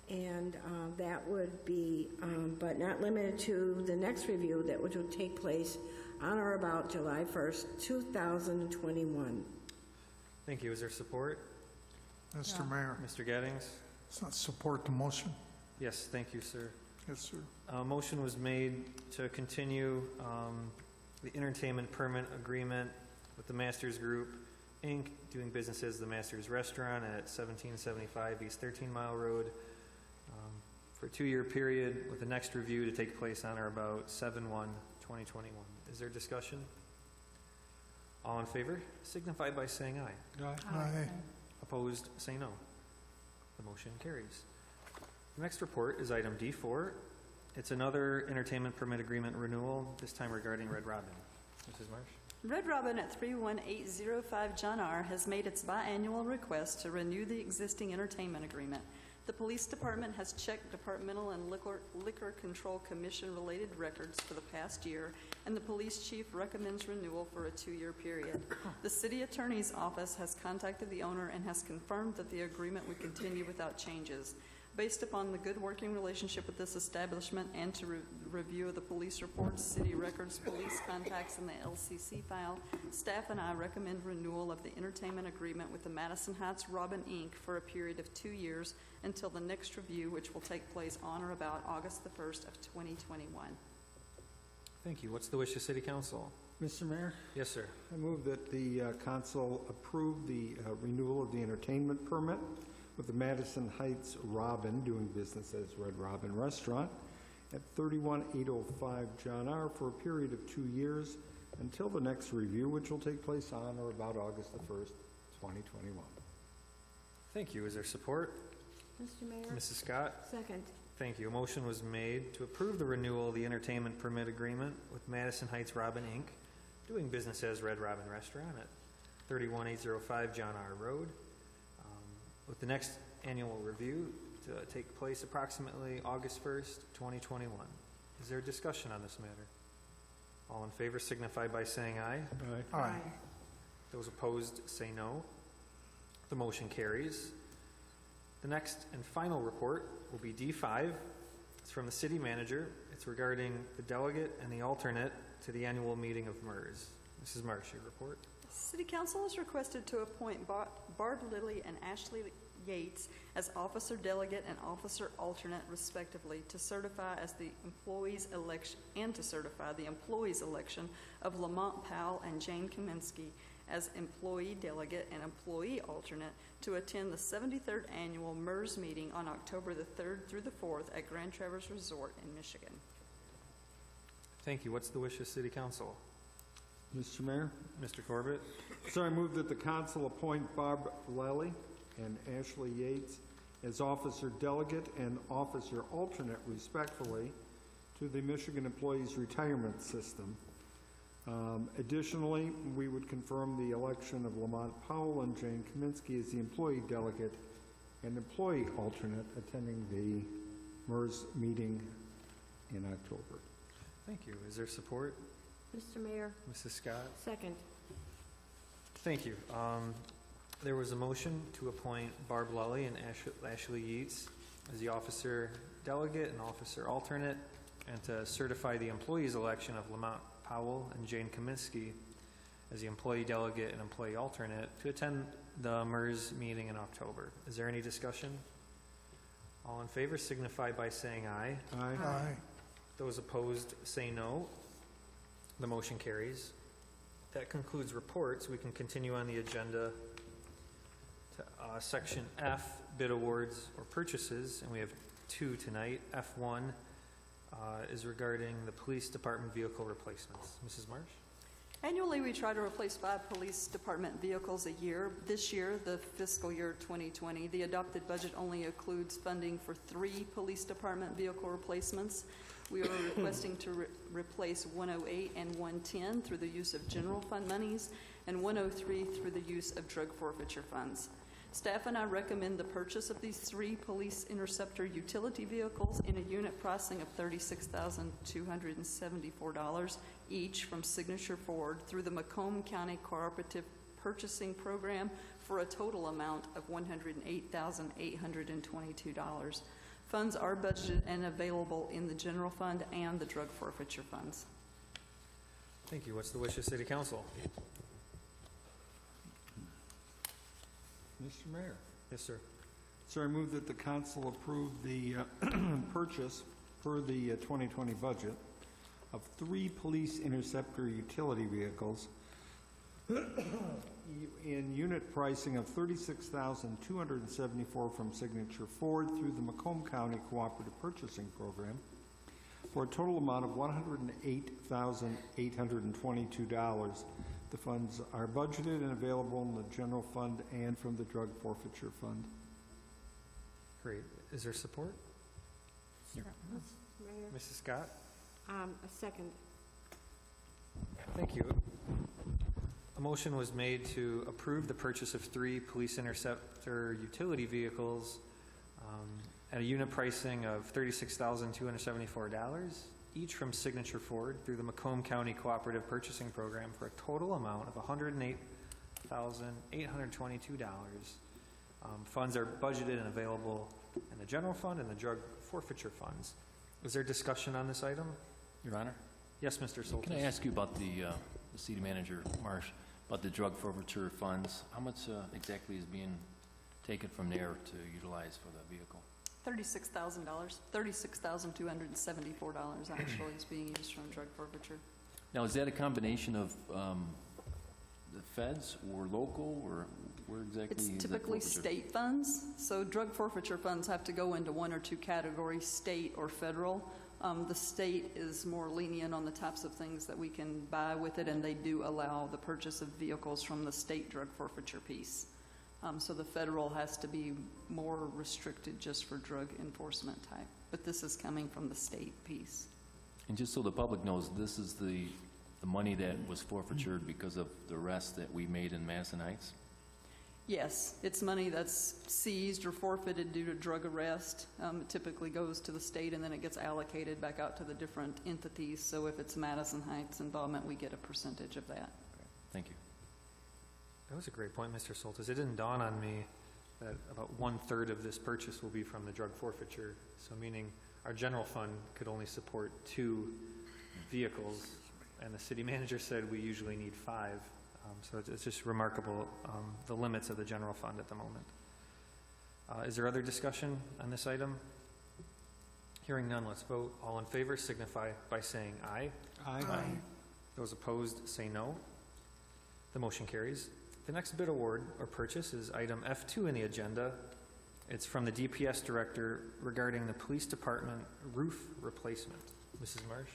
and that would be, but not limited to, the next review that would take place on or about July 1st, 2021. Thank you. Is there support? Mr. Mayor, Mr. Gettings? support the motion. Yes, thank you, sir. Yes, sir. Motion was made to continue the entertainment permit agreement with the Masters Group, Inc., doing business as the Masters Restaurant at 1775 East 13 Mile Road for a 2-year period, with the next review to take place on or about 7/1/2021. Is there discussion? All in favor signify by saying aye. Aye. Opposed, say no. The motion carries. The next report is item D4. It's another entertainment permit agreement renewal, this time regarding Red Robin. Mrs. Marsh? Red Robin at 31805 John R. has made its biannual request to renew the existing entertainment agreement. The police department has checked departmental and liquor control commission related records for the past year, and the police chief recommends renewal for a 2-year period. The city attorney's office has contacted the owner and has confirmed that the agreement would continue without changes. Based upon the good working relationship with this establishment and to review of the police reports, city records, police contacts, and the LCC file, staff and I recommend renewal of the entertainment agreement with the Madison Heights Robin, Inc. for a period of 2 years until the next review, which will take place on or about August the 1st of 2021. Thank you. What's the wish of City Council? Mr. Mayor, Yes, sir. I move that the council approve the renewal of the entertainment permit with the Madison Heights Robin, doing business as Red Robin Restaurant, at 31805 John R. for a period of 2 years until the next review, which will take place on or about August the 1st, 2021. Thank you. Is there support? Mr. Mayor? Mrs. Scott? Second. Thank you. A motion was made to approve the renewal of the entertainment permit agreement with Madison Heights Robin, Inc., doing business as Red Robin Restaurant at 31805 John R. Road, with the next annual review to take place approximately August 1st, 2021. Is there a discussion on this matter? All in favor signify by saying aye. Aye. Those opposed say no. The motion carries. The next and final report will be D5. It's from the city manager. It's regarding the delegate and the alternate to the annual meeting of MERS. Mrs. Marsh, your report. City Council is requested to appoint Barb Lilly and Ashley Yates as officer delegate and officer alternate respectively to certify as the employees election and to certify the employees election of Lamont Powell and Jane Kaminsky as employee delegate and employee alternate to attend the 73rd annual MERS meeting on October the 3rd through the 4th at Grand Traverse Resort in Michigan. Thank you. What's the wish of City Council? Mr. Mayor? Mr. Corbett? So I move that the council appoint Barb Lally and Ashley Yates as officer delegate and officer alternate respectively to the Michigan Employees Retirement System. Additionally, we would confirm the election of Lamont Powell and Jane Kaminsky as the employee delegate and employee alternate attending the MERS meeting in October. Thank you. Is there support? Mr. Mayor? Mrs. Scott? Second. Thank you. There was a motion to appoint Barb Lully and Ashley Yates as the officer delegate and officer alternate, and to certify the employees' election of Lamont Powell and Jane Kaminsky as the employee delegate and employee alternate to attend the MERS meeting in October. Is there any discussion? All in favor signify by saying aye. Aye. Aye. Those opposed say no. The motion carries. That concludes reports. We can continue on the agenda to Section F, bid awards or purchases, and we have two tonight. F1, is regarding the police department vehicle replacements. Mrs. Marsh? Annually, we try to replace 5 police department vehicles a year. This year, the fiscal year 2020, the adopted budget only includes funding for 3 police department vehicle replacements. We are requesting to replace 108 and 110 through the use of general fund monies and 103 through the use of drug forfeiture funds. Staff and I recommend the purchase of these 3 police interceptor utility vehicles in a unit pricing of $36,274 each from Signature Ford through the Macomb County Cooperative Purchasing Program for a total amount of $108,822. Funds are budgeted and available in the general fund and the drug forfeiture funds. Thank you. What's the wish of City Council? Mr. Mayor. Yes, sir. Sir, I move that the council approve the purchase per the 2020 budget of 3 police interceptor utility vehicles in unit pricing of $36,274 from Signature Ford through the Macomb County Cooperative Purchasing Program for a total amount of $108,822. The funds are budgeted and available in the general fund and from the drug forfeiture fund. Great. Is there support? Mayor, Mrs. Scott? a second. Thank you. A motion was made to approve the purchase of 3 police interceptor utility vehicles at a unit pricing of $36,274 each from Signature Ford through the Macomb County Cooperative Purchasing Program for a total amount of $108,822. Funds are budgeted and available in the general fund and the drug forfeiture funds. Is there discussion on this item? Your Honor? Yes, Mr. Soltis. Can I ask you about the city manager, Marsh, about the drug forfeiture funds? How much exactly is being taken from there to utilize for the vehicle? $36,000, $36,274 actually is being used from drug forfeiture. Now, is that a combination of the feds or local, or where exactly It's is that typically forfeiture? state funds, so drug forfeiture funds have to go into 1 or 2 categories, state or federal. The state is more lenient on the types of things that we can buy with it, and they do allow the purchase of vehicles from the state drug forfeiture piece. So the federal has to be more restricted just for drug enforcement type. But this is coming from the state piece. And just so the public knows, this is the money that was forfeited because of the arrest that we made in Madison Heights? Yes, it's money that's seized or forfeited due to drug arrest. It typically goes to the state and then it gets allocated back out to the different entities. So if it's Madison Heights involvement, we get a percentage of that. Thank you. That was a great point, Mr. Soltis. It didn't dawn on me that about 1/3 of this purchase will be from the drug forfeiture. So meaning our general fund could only support 2 vehicles, and the city manager said we usually need 5. So it's just remarkable, the limits of the general fund at the moment. Is there other discussion on this item? Hearing none, let's vote. All in favor signify by saying aye. Aye. Those opposed say no. The motion carries. The next bid award or purchase is item F2 in the agenda. It's from the DPS director regarding the police department roof replacement. Mrs. Marsh?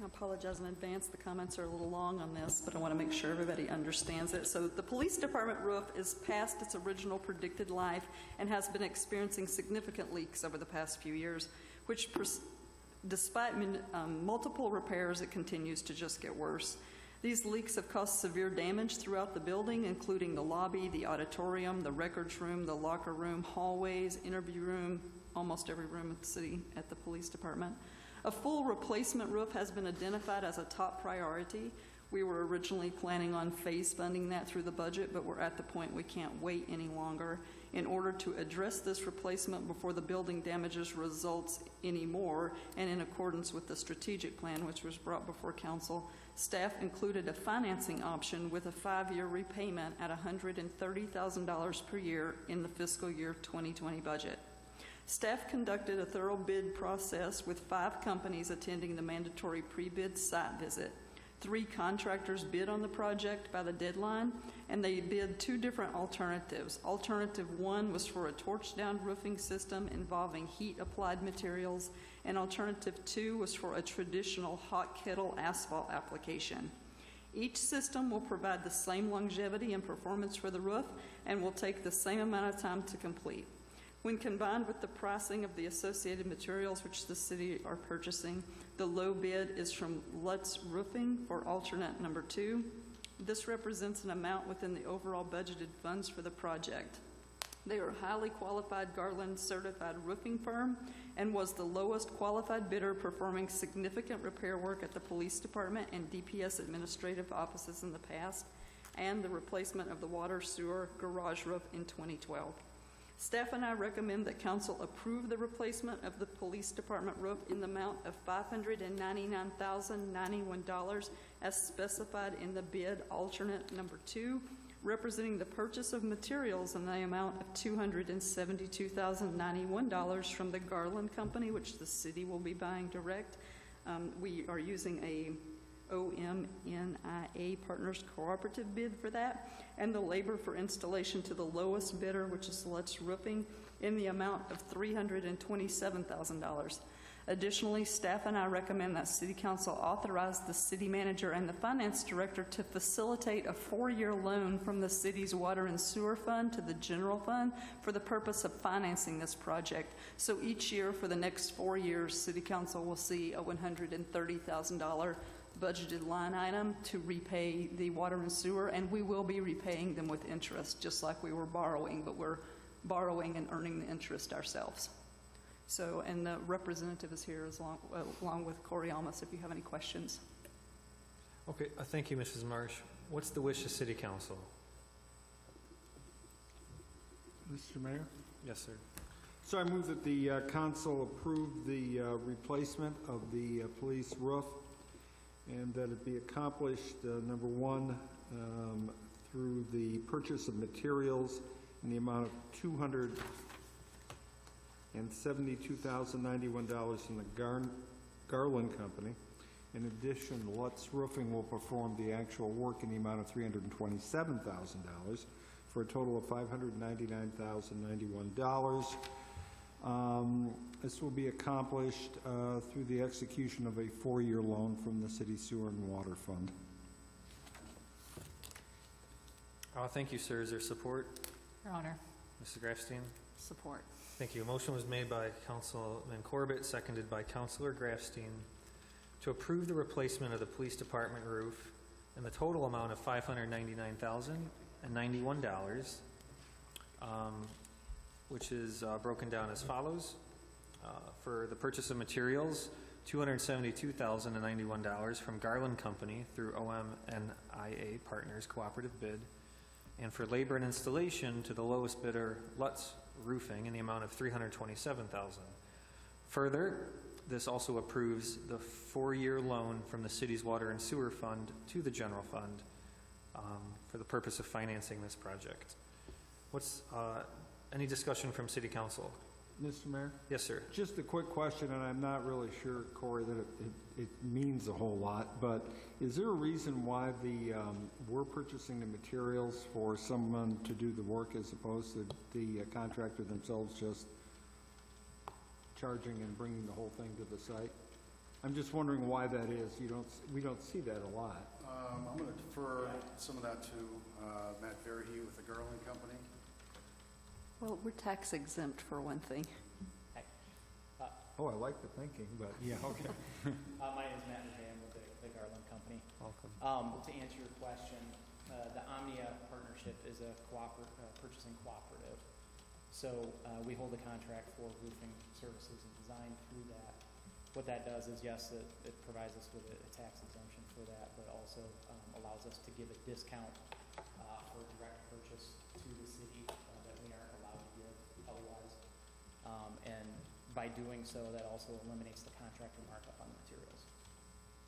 I apologize in advance. The comments are a little long on this, but I want to make sure everybody understands it. So the police department roof is past its original predicted life and has been experiencing significant leaks over the past few years, which despite multiple repairs, it continues to just get worse. These leaks have caused severe damage throughout the building, including the lobby, the auditorium, the records room, the locker room, hallways, interview room, almost every room at the city, at the police department. A full replacement roof has been identified as a top priority. We were originally planning on phase funding that through the budget, but we're at the point we can't wait any longer. In order to address this replacement before the building damages results anymore, and in accordance with the strategic plan which was brought before council, staff included a financing option with a 5-year repayment at $130,000 per year in the fiscal year 2020 budget. Staff conducted a thorough bid process with 5 companies attending the mandatory pre-bid site visit. 3 contractors bid on the project by the deadline, and they bid 2 different alternatives. Alternative 1 was for a torch-down roofing system involving heat-applied materials, and alternative 2 was for a traditional hot kettle asphalt application. Each system will provide the same longevity and performance for the roof and will take the same amount of time to complete. When combined with the pricing of the associated materials which the city are purchasing, the low bid is from Lutz Roofing for alternate number 2. This represents an amount within the overall budgeted funds for the project. They are a highly qualified Garland certified roofing firm and was the lowest qualified bidder, performing significant repair work at the police department and DPS administrative offices in the past, and the replacement of the water sewer garage roof in 2012. Staff and I recommend that council approve the replacement of the police department roof in the amount of $599,091 as specified in the bid alternate number 2, representing the purchase of materials in the amount of $272,091 from the Garland Company, which the city will be buying direct. We are using a OMNIA Partners Cooperative bid for that, and the labor for installation to the lowest bidder, which is Lutz Roofing, in the amount of $327,000. Additionally, staff and I recommend that City Council authorize the city manager and the finance director to facilitate a 4-year loan from the city's water and sewer fund to the general fund for the purpose of financing this project. So each year for the next 4 years, City Council will see a $130,000 budgeted line item to repay the water and sewer, and we will be repaying them with interest, just like we were borrowing, but we're borrowing and earning the interest ourselves. So, and the representative is here along with Corey Almas if you have any questions. Okay, thank you, Mrs. Marsh. What's the wish of City Council? Mr. Mayor? Yes, sir. So I move that the council approve the replacement of the police roof, and that it be accomplished, number 1, through the purchase of materials in the amount of $272,091 from the Garland Company. In addition, Lutz Roofing will perform the actual work in the amount of $327,000 for a total of $599,091. This will be accomplished through the execution of a 4-year loan from the City Sewer and Water Fund. Thank you, sir. Is there support? Your Honor, Mrs. Grafstein? support. Thank you. A motion was made by Councilman Corbett, seconded by Councilor Grafstein, to approve the replacement of the police department roof in the total amount of $599,091, which is broken down as follows. For the purchase of materials, $272,091 from Garland Company through OMNIA Partners Cooperative Bid, and for labor and installation to the lowest bidder, Lutz Roofing, in the amount of $327,000. Further, this also approves the 4-year loan from the city's water and sewer fund to the general fund for the purpose of financing this project. What's any discussion from City Council? Mr. Mayor? Yes, sir. Just a quick question, and I'm not really sure, Corey, that it means a whole lot, but is there a reason why we're purchasing the materials for someone to do the work as opposed to the contractor themselves just charging and bringing the whole thing to the site? I'm just wondering why that is. We don't see that a lot. I'm going to defer some of that to Matt Verhey with the Garland Company. Well, we're tax exempt for one thing. Oh, I like the thinking, but yeah, okay. My name is Matt McVan with the Garland Company. Welcome. To answer your question, the Omnia partnership is a purchasing cooperative. So we hold a contract for roofing services and design through that. What that does is, yes, it provides us with a tax exemption for that, but also allows us to give a discount for direct purchase to the city that we aren't allowed to give otherwise. And by doing so, that also eliminates the contractor markup on the materials.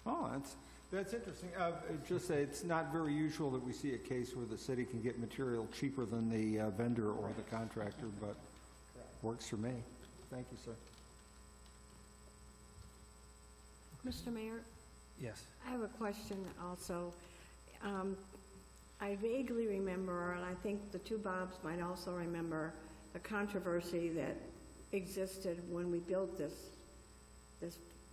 Oh, that's interesting. Just say it's not very usual that we see a case where the city can get material cheaper than the vendor or the contractor, but works for me. Thank you, sir. Mr. Mayor, Yes. I have a question also. I vaguely remember, and I think the two Bobs might also remember, the controversy that existed when we built this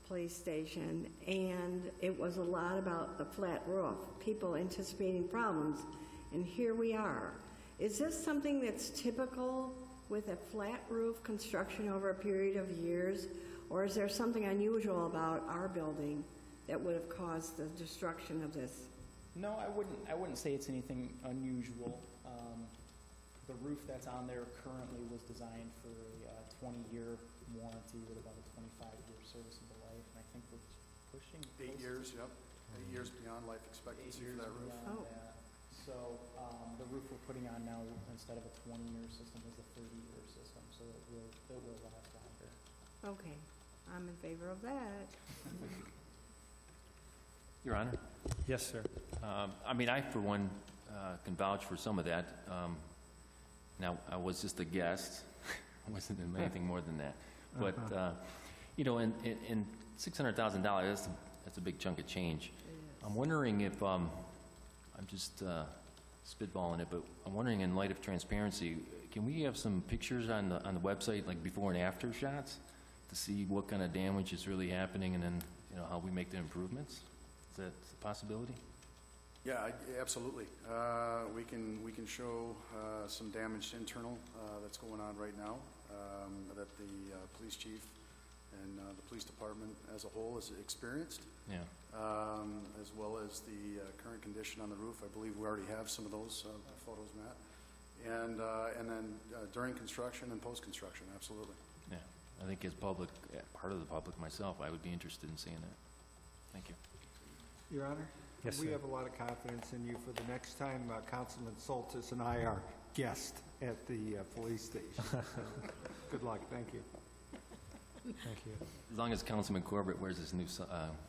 police station, and it was a lot about the flat roof, people anticipating problems, and here we are. Is this something that's typical with a flat roof construction over a period of years, or is there something unusual about our building that would have caused the destruction of this? No, I wouldn't say it's anything unusual. The roof that's on there currently was designed for a 20-year warranty with about a 25-year serviceable life, and I think we're pushing 8 years, yep. 8 years beyond life expectancy for that roof. Beyond that. So the roof we're putting on now, instead of a 20-year system, is a 30-year system, so it will last longer. Okay, I'm in favor of that. Your Honor? Yes, sir. I mean, I, for one, can vouch for some of that. Now, I was just a guest. I wasn't in anything more than that. But, you know, in $600,000, that's a big chunk of change. I'm wondering if, I'm just spitballing it, but I'm wondering, in light of transparency, can we have some pictures on the website, like before and after shots, to see what kind of damage is really happening, and then, you know, how we make the improvements? Is that a possibility? Yeah, absolutely. We can show some damaged internal that's going on right now, that the police chief and the police department as a whole has experienced. Yeah. As well as the current condition on the roof. I believe we already have some of those photos, Matt. And then during construction and post-construction, absolutely. Yeah. I think as part of the public myself, I would be interested in seeing that. Thank you. Your Honor? Yes, We sir. have a lot of confidence in you for the next time Councilman Soltis and I are guests at the police station. So, good luck. Thank you. Thank you. As long as Councilman Corbett wears his new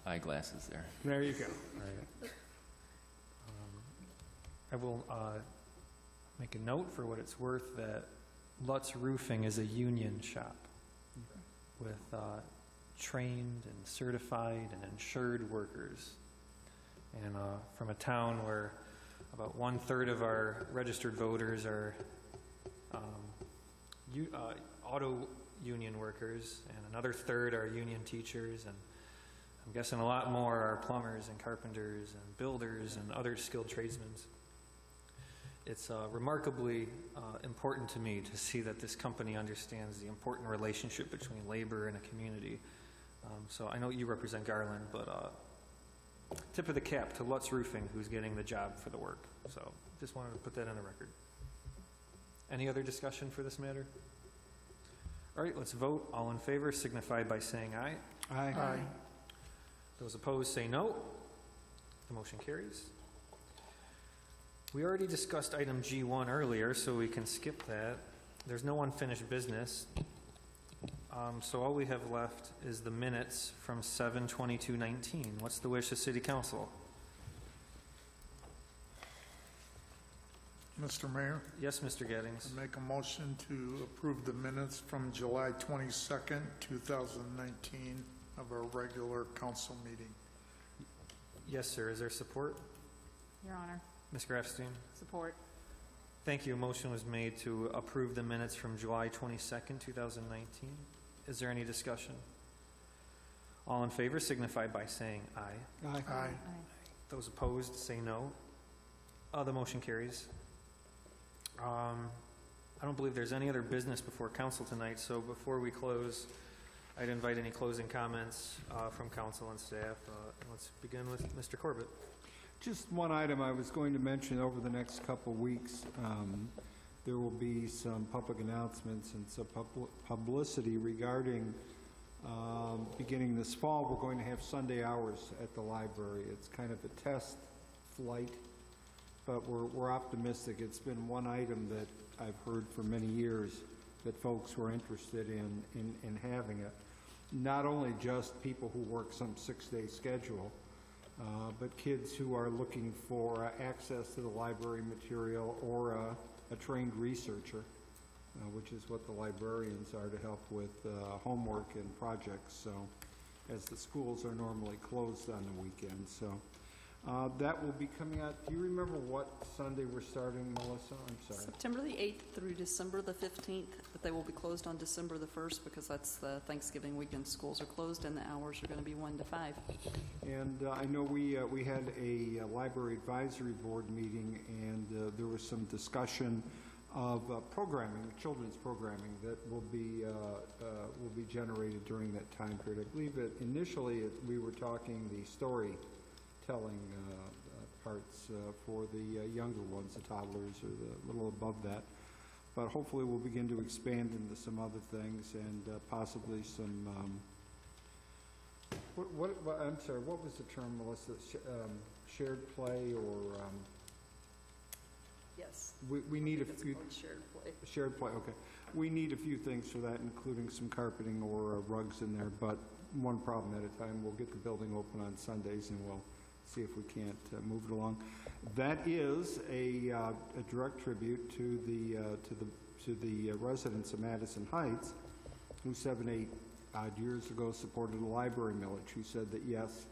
eyeglasses there. There you go. Right. I will make a note for what it's worth that Lutz Roofing is a union shop with trained and certified and insured workers. And from a town where about 1/3 of our registered voters are auto union workers, and another third are union teachers, and I'm guessing a lot more are plumbers and carpenters and builders and other skilled tradesmen. It's remarkably important to me to see that this company understands the important relationship between labor and a community. So I know you represent Garland, but tip of the cap to Lutz Roofing, who's getting the job for the work. So just wanted to put that on the record. Any other discussion for this matter? All right, let's vote. All in favor signify by saying aye. Aye. Aye. Those opposed say no. The motion carries. We already discussed item G1 earlier, so we can skip that. There's no unfinished business. So all we have left is the minutes from 7/22/19. What's the wish of City Council? Mr. Mayor, Yes, Mr. Gettings. I make a motion to approve the minutes from July 22nd, 2019 of our regular council meeting. Yes, sir. Is there support? Your Honor, Ms. Grafstein? support. Thank you. A motion was made to approve the minutes from July 22nd, 2019. Is there any discussion? All in favor signify by saying aye. Aye. Aye. Those opposed say no. The motion carries. I don't believe there's any other business before council tonight, so before we close, I'd invite any closing comments from council and staff. Let's begin with Mr. Corbett. Just one item I was going to mention over the next couple of weeks. There will be some public announcements and some publicity regarding beginning this fall. We're going to have Sunday hours at the library. It's kind of a test flight, but we're optimistic. It's been one item that I've heard for many years that folks were interested in having it. Not only just people who work some 6-day schedule, but kids who are looking for access to the library material, or a trained researcher, which is what the librarians are, to help with homework and projects. So as the schools are normally closed on the weekend. So that will be coming out. Do you remember what Sunday we're starting, Melissa? I'm sorry. September the 8th through December the 15th, but they will be closed on December the 1st because that's the Thanksgiving weekend. Schools are closed and the hours are going to be 1 to 5. And I know we had a library advisory board meeting, and there was some discussion of programming, children's programming that will be generated during that time period. I believe that initially we were talking the storytelling parts for the younger ones, the toddlers or the little above that. But hopefully we'll begin to expand into some other things and possibly some, I'm sorry, what was the term, Melissa? Shared play or? Yes. We need a It's few. called shared play. Shared play, okay. We need a few things for that, including some carpeting or rugs in there, but one problem at a time. We'll get the building open on Sundays and we'll see if we can't move it along. That is a direct tribute to the residents of Madison Heights, who 7-8 odd years ago supported a library millage, who said that yes,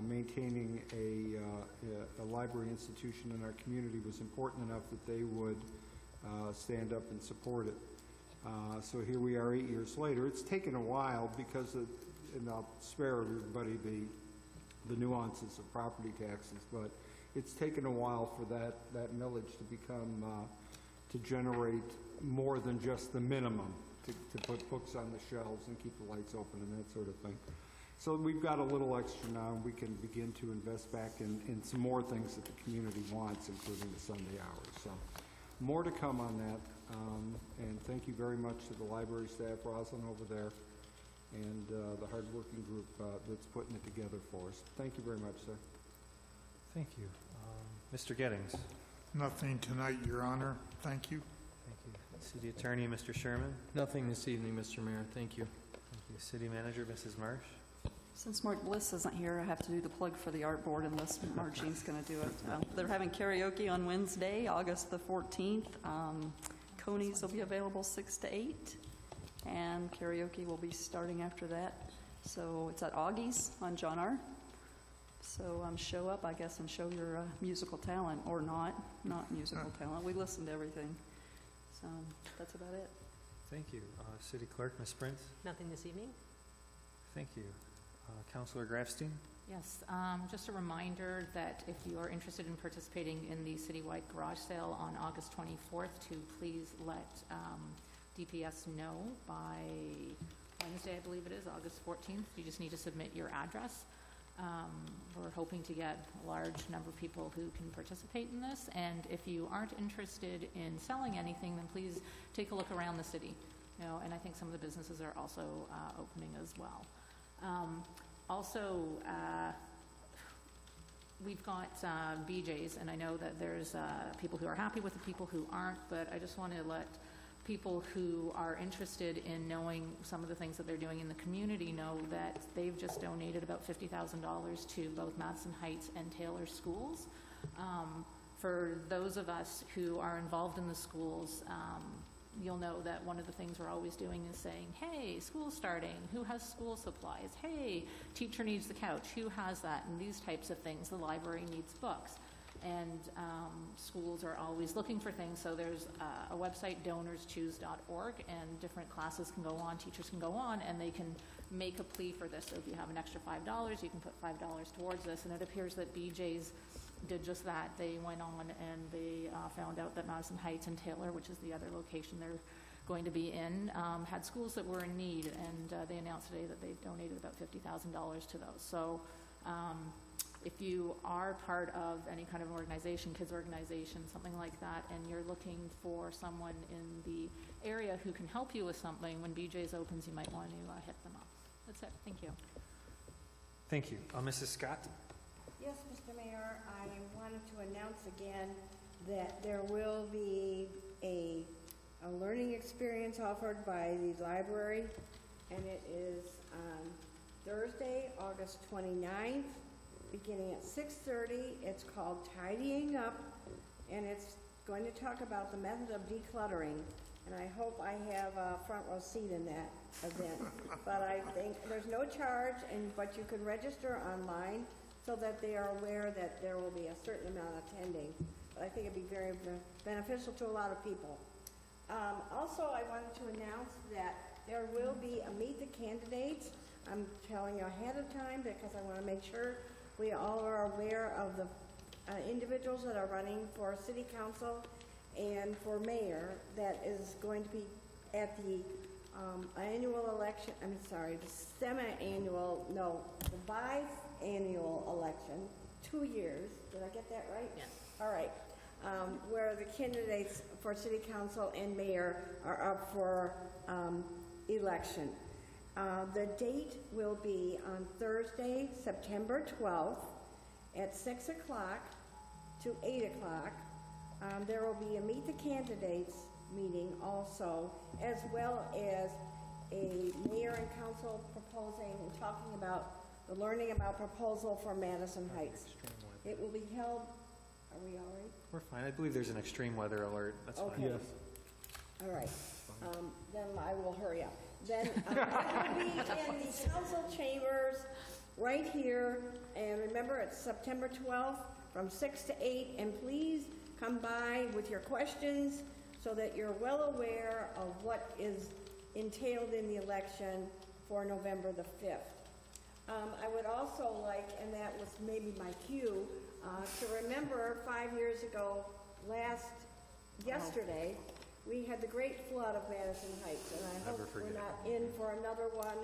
maintaining a library institution in our community was important enough that they would stand up and support it. So here we are 8 years later. It's taken a while because of, and I'll spare everybody the nuances of property taxes, but it's taken a while for that millage to become, to generate more than just the minimum to put books on the shelves and keep the lights open and that sort of thing. So we've got a little extra now, and we can begin to invest back in some more things that the community wants, including the Sunday hours. So more to come on that. And thank you very much to the library staff, Rosalind over there, and the hardworking group that's putting it together for us. Thank you very much, sir. Thank you. Mr. Gettings. Nothing tonight, Your Honor. Thank you. Thank you. City Attorney, Mr. Sherman. Nothing this evening, Mr. Mayor. Thank you. Thank you. City Manager, Mrs. Marsh. Since Mark Bliss isn't here, I have to do the plug for the art board unless Margene's going to do it. They're having karaoke on Wednesday, August the 14th. Conies will be available 6 to 8, and karaoke will be starting after that. So it's at Augie's on John R. So show up, I guess, and show your musical talent, or not musical talent. We listen to everything. So that's about it. Thank you. City Clerk, Ms. Prince. Nothing this evening? Thank you. Councilor Grafstein. Yes, just a reminder that if you are interested in participating in the citywide garage sale on August 24th, to please let DPS know by Wednesday, I believe it is, August 14th. You just need to submit your address. We're hoping to get a large number of people who can participate in this, and if you aren't interested in selling anything, then please take a look around the city. And I think some of the businesses are also opening as well. Also, we've got BJ's, and I know that there's people who are happy with the people who aren't, but I just want to let people who are interested in knowing some of the things that they're doing in the community know that they've just donated about $50,000 to both Madison Heights and Taylor schools. For those of us who are involved in the schools, you'll know that one of the things we're always doing is saying, hey, school's starting, who has school supplies? Hey, teacher needs the couch, who has that? And these types of things. The library needs books. And schools are always looking for things. So there's a website, donorschoose.org, and different classes can go on, teachers can go on, and they can make a plea for this. So if you have an extra $5, you can put $5 towards this. And it appears that BJ's did just that. They went on and they found out that Madison Heights and Taylor, which is the other location they're going to be in, had schools that were in need, and they announced today that they've donated about $50,000 to those. So if you are part of any kind of organization, kids organization, something like that, and you're looking for someone in the area who can help you with something, when BJ's opens, you might want to hit them up. That's it. Thank you. Thank you. Mrs. Scott. Yes, Mr. Mayor, I wanted to announce again that there will be a learning experience offered by the library, and it is on Thursday, August 29th, beginning at 6:30. It's called Tidying Up, and it's going to talk about the method of decluttering. and I hope I have a front row seat in that event. But I think there's no charge, but you can register online so that they are aware that there will be a certain amount attending. But I think it'd be very beneficial to a lot of people. Also, I wanted to announce that there will be a Meet the Candidates. I'm telling you ahead of time because I want to make sure we all are aware of the individuals that are running for city council and for mayor that is going to be at the annual election, the semi-annual, no, the biannual election, 2 years. Did I get that right? Yes. All right. Where the candidates for city council and mayor are up for election. The date will be on Thursday, September 12th at 6 o'clock to 8 o'clock. There will be a Meet the Candidates meeting also, as well as a mayor and council proposing and talking about the learning about proposal for Madison Heights. It will be held, are we all right? We're fine. I believe there's an extreme weather alert. That's fine. Okay. All right. Then I will hurry up. Then it will be in the council chambers right here. And remember, it's September 12th from 6 to 8. And please come by with your questions so that you're well aware of what is entailed in the election for November the 5th. I would also like, and that was maybe my cue, to remember 5 years ago, yesterday, we had the great flood of Madison Heights, and I hope we're not in for another one,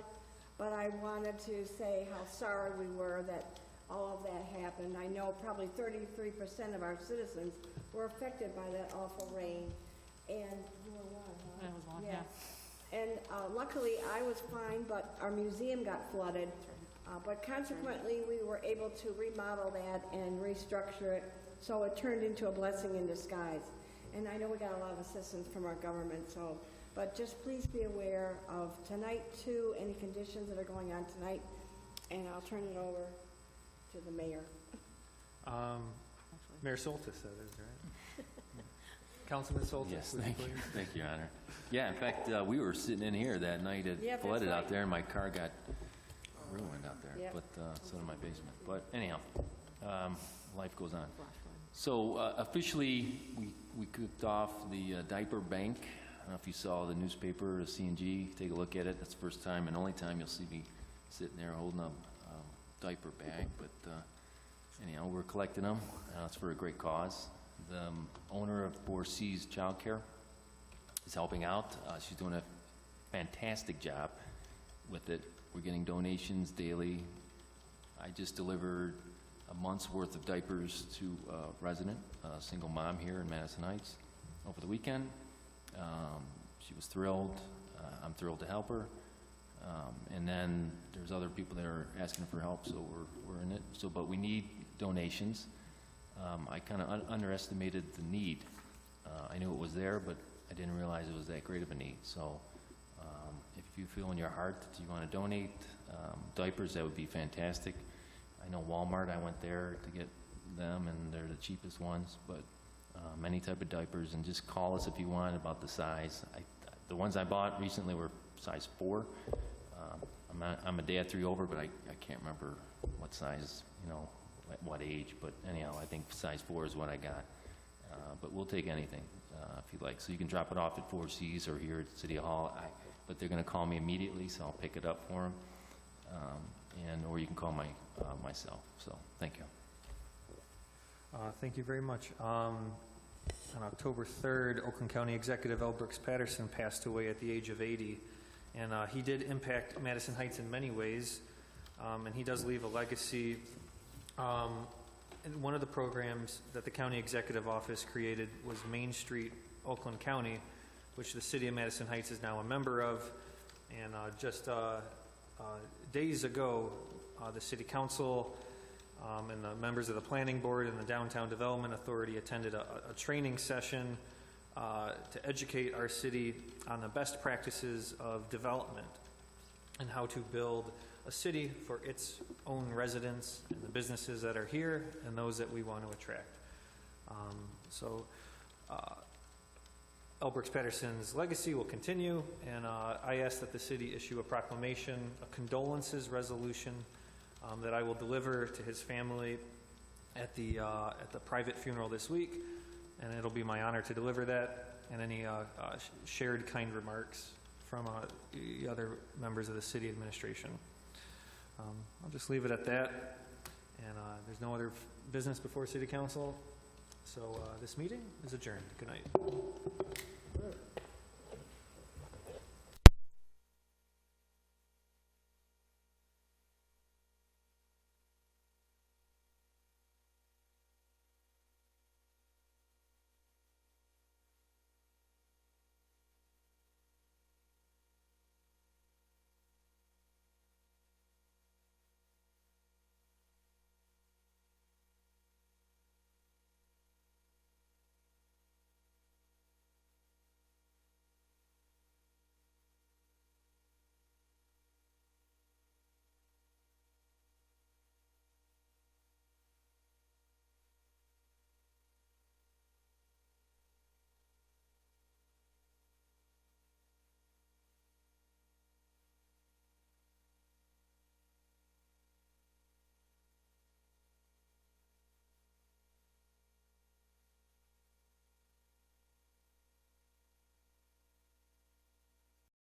but I wanted to say how sorry we were that all of that happened. I know probably 33% of our citizens were affected by that awful rain, and you were one, huh? I was one, yeah. And luckily, I was fine, but our museum got flooded. But consequently, we were able to remodel that and restructure it, so it turned into a blessing in disguise. And I know we got a lot of assistance from our government, but just please be aware of tonight too, any conditions that are going on tonight, and I'll turn it over to the mayor. Mayor Soltis, that is, right? Councilman Soltis. Yes, thank you, Your Honor. Yeah, in fact, we were sitting in here that night, it flooded out there, and my car got ruined out there, but so did my basement. But anyhow, life goes on. So officially, we kicked off the diaper bank. I don't know if you saw the newspaper, the C&G, take a look at it. That's the first time and only time you'll see me sitting there holding a diaper bag. But anyhow, we're collecting them. It's for a great cause. The owner of 4C's Child Care is helping out. She's doing a fantastic job with it. We're getting donations daily. I just delivered a month's worth of diapers to a resident, a single mom here in Madison Heights over the weekend. She was thrilled. I'm thrilled to help her. And then there's other people that are asking for help, so we're in it. But we need donations. I kind of underestimated the need. I knew it was there, but I didn't realize it was that great of a need. So if you feel in your heart that you want to donate diapers, that would be fantastic. I know Walmart, I went there to get them, and they're the cheapest ones, but any type of diapers, and just call us if you want about the size. The ones I bought recently were size 4. I'm a dad 3 over, but I can't remember what size, at what age, but anyhow, I think size 4 is what I got. But we'll take anything if you'd like. So you can drop it off at 4C's or here at City Hall, but they're going to call me immediately, so I'll pick it up for them. Or you can call myself. So thank you. Thank you very much. On October 3rd, Oakland County Executive L. Brooks Patterson passed away at the age of 80. And he did impact Madison Heights in many ways, and he does leave a legacy. And one of the programs that the County Executive Office created was Main Street, Oakland County, which the City of Madison Heights is now a member of. And just days ago, the City Council and the members of the Planning Board and the Downtown Development Authority attended a training session to educate our city on the best practices of development and how to build a city for its own residents and the businesses that are here and those that we want to attract. L. Brooks Patterson's legacy will continue, and I ask that the city issue a proclamation, a condolences resolution that I will deliver to his family at the private funeral this week, and it'll be my honor to deliver that, and any shared kind remarks from the other members of the city administration. I'll just leave it at that, and there's no other business before city council, so this meeting is adjourned. Good night.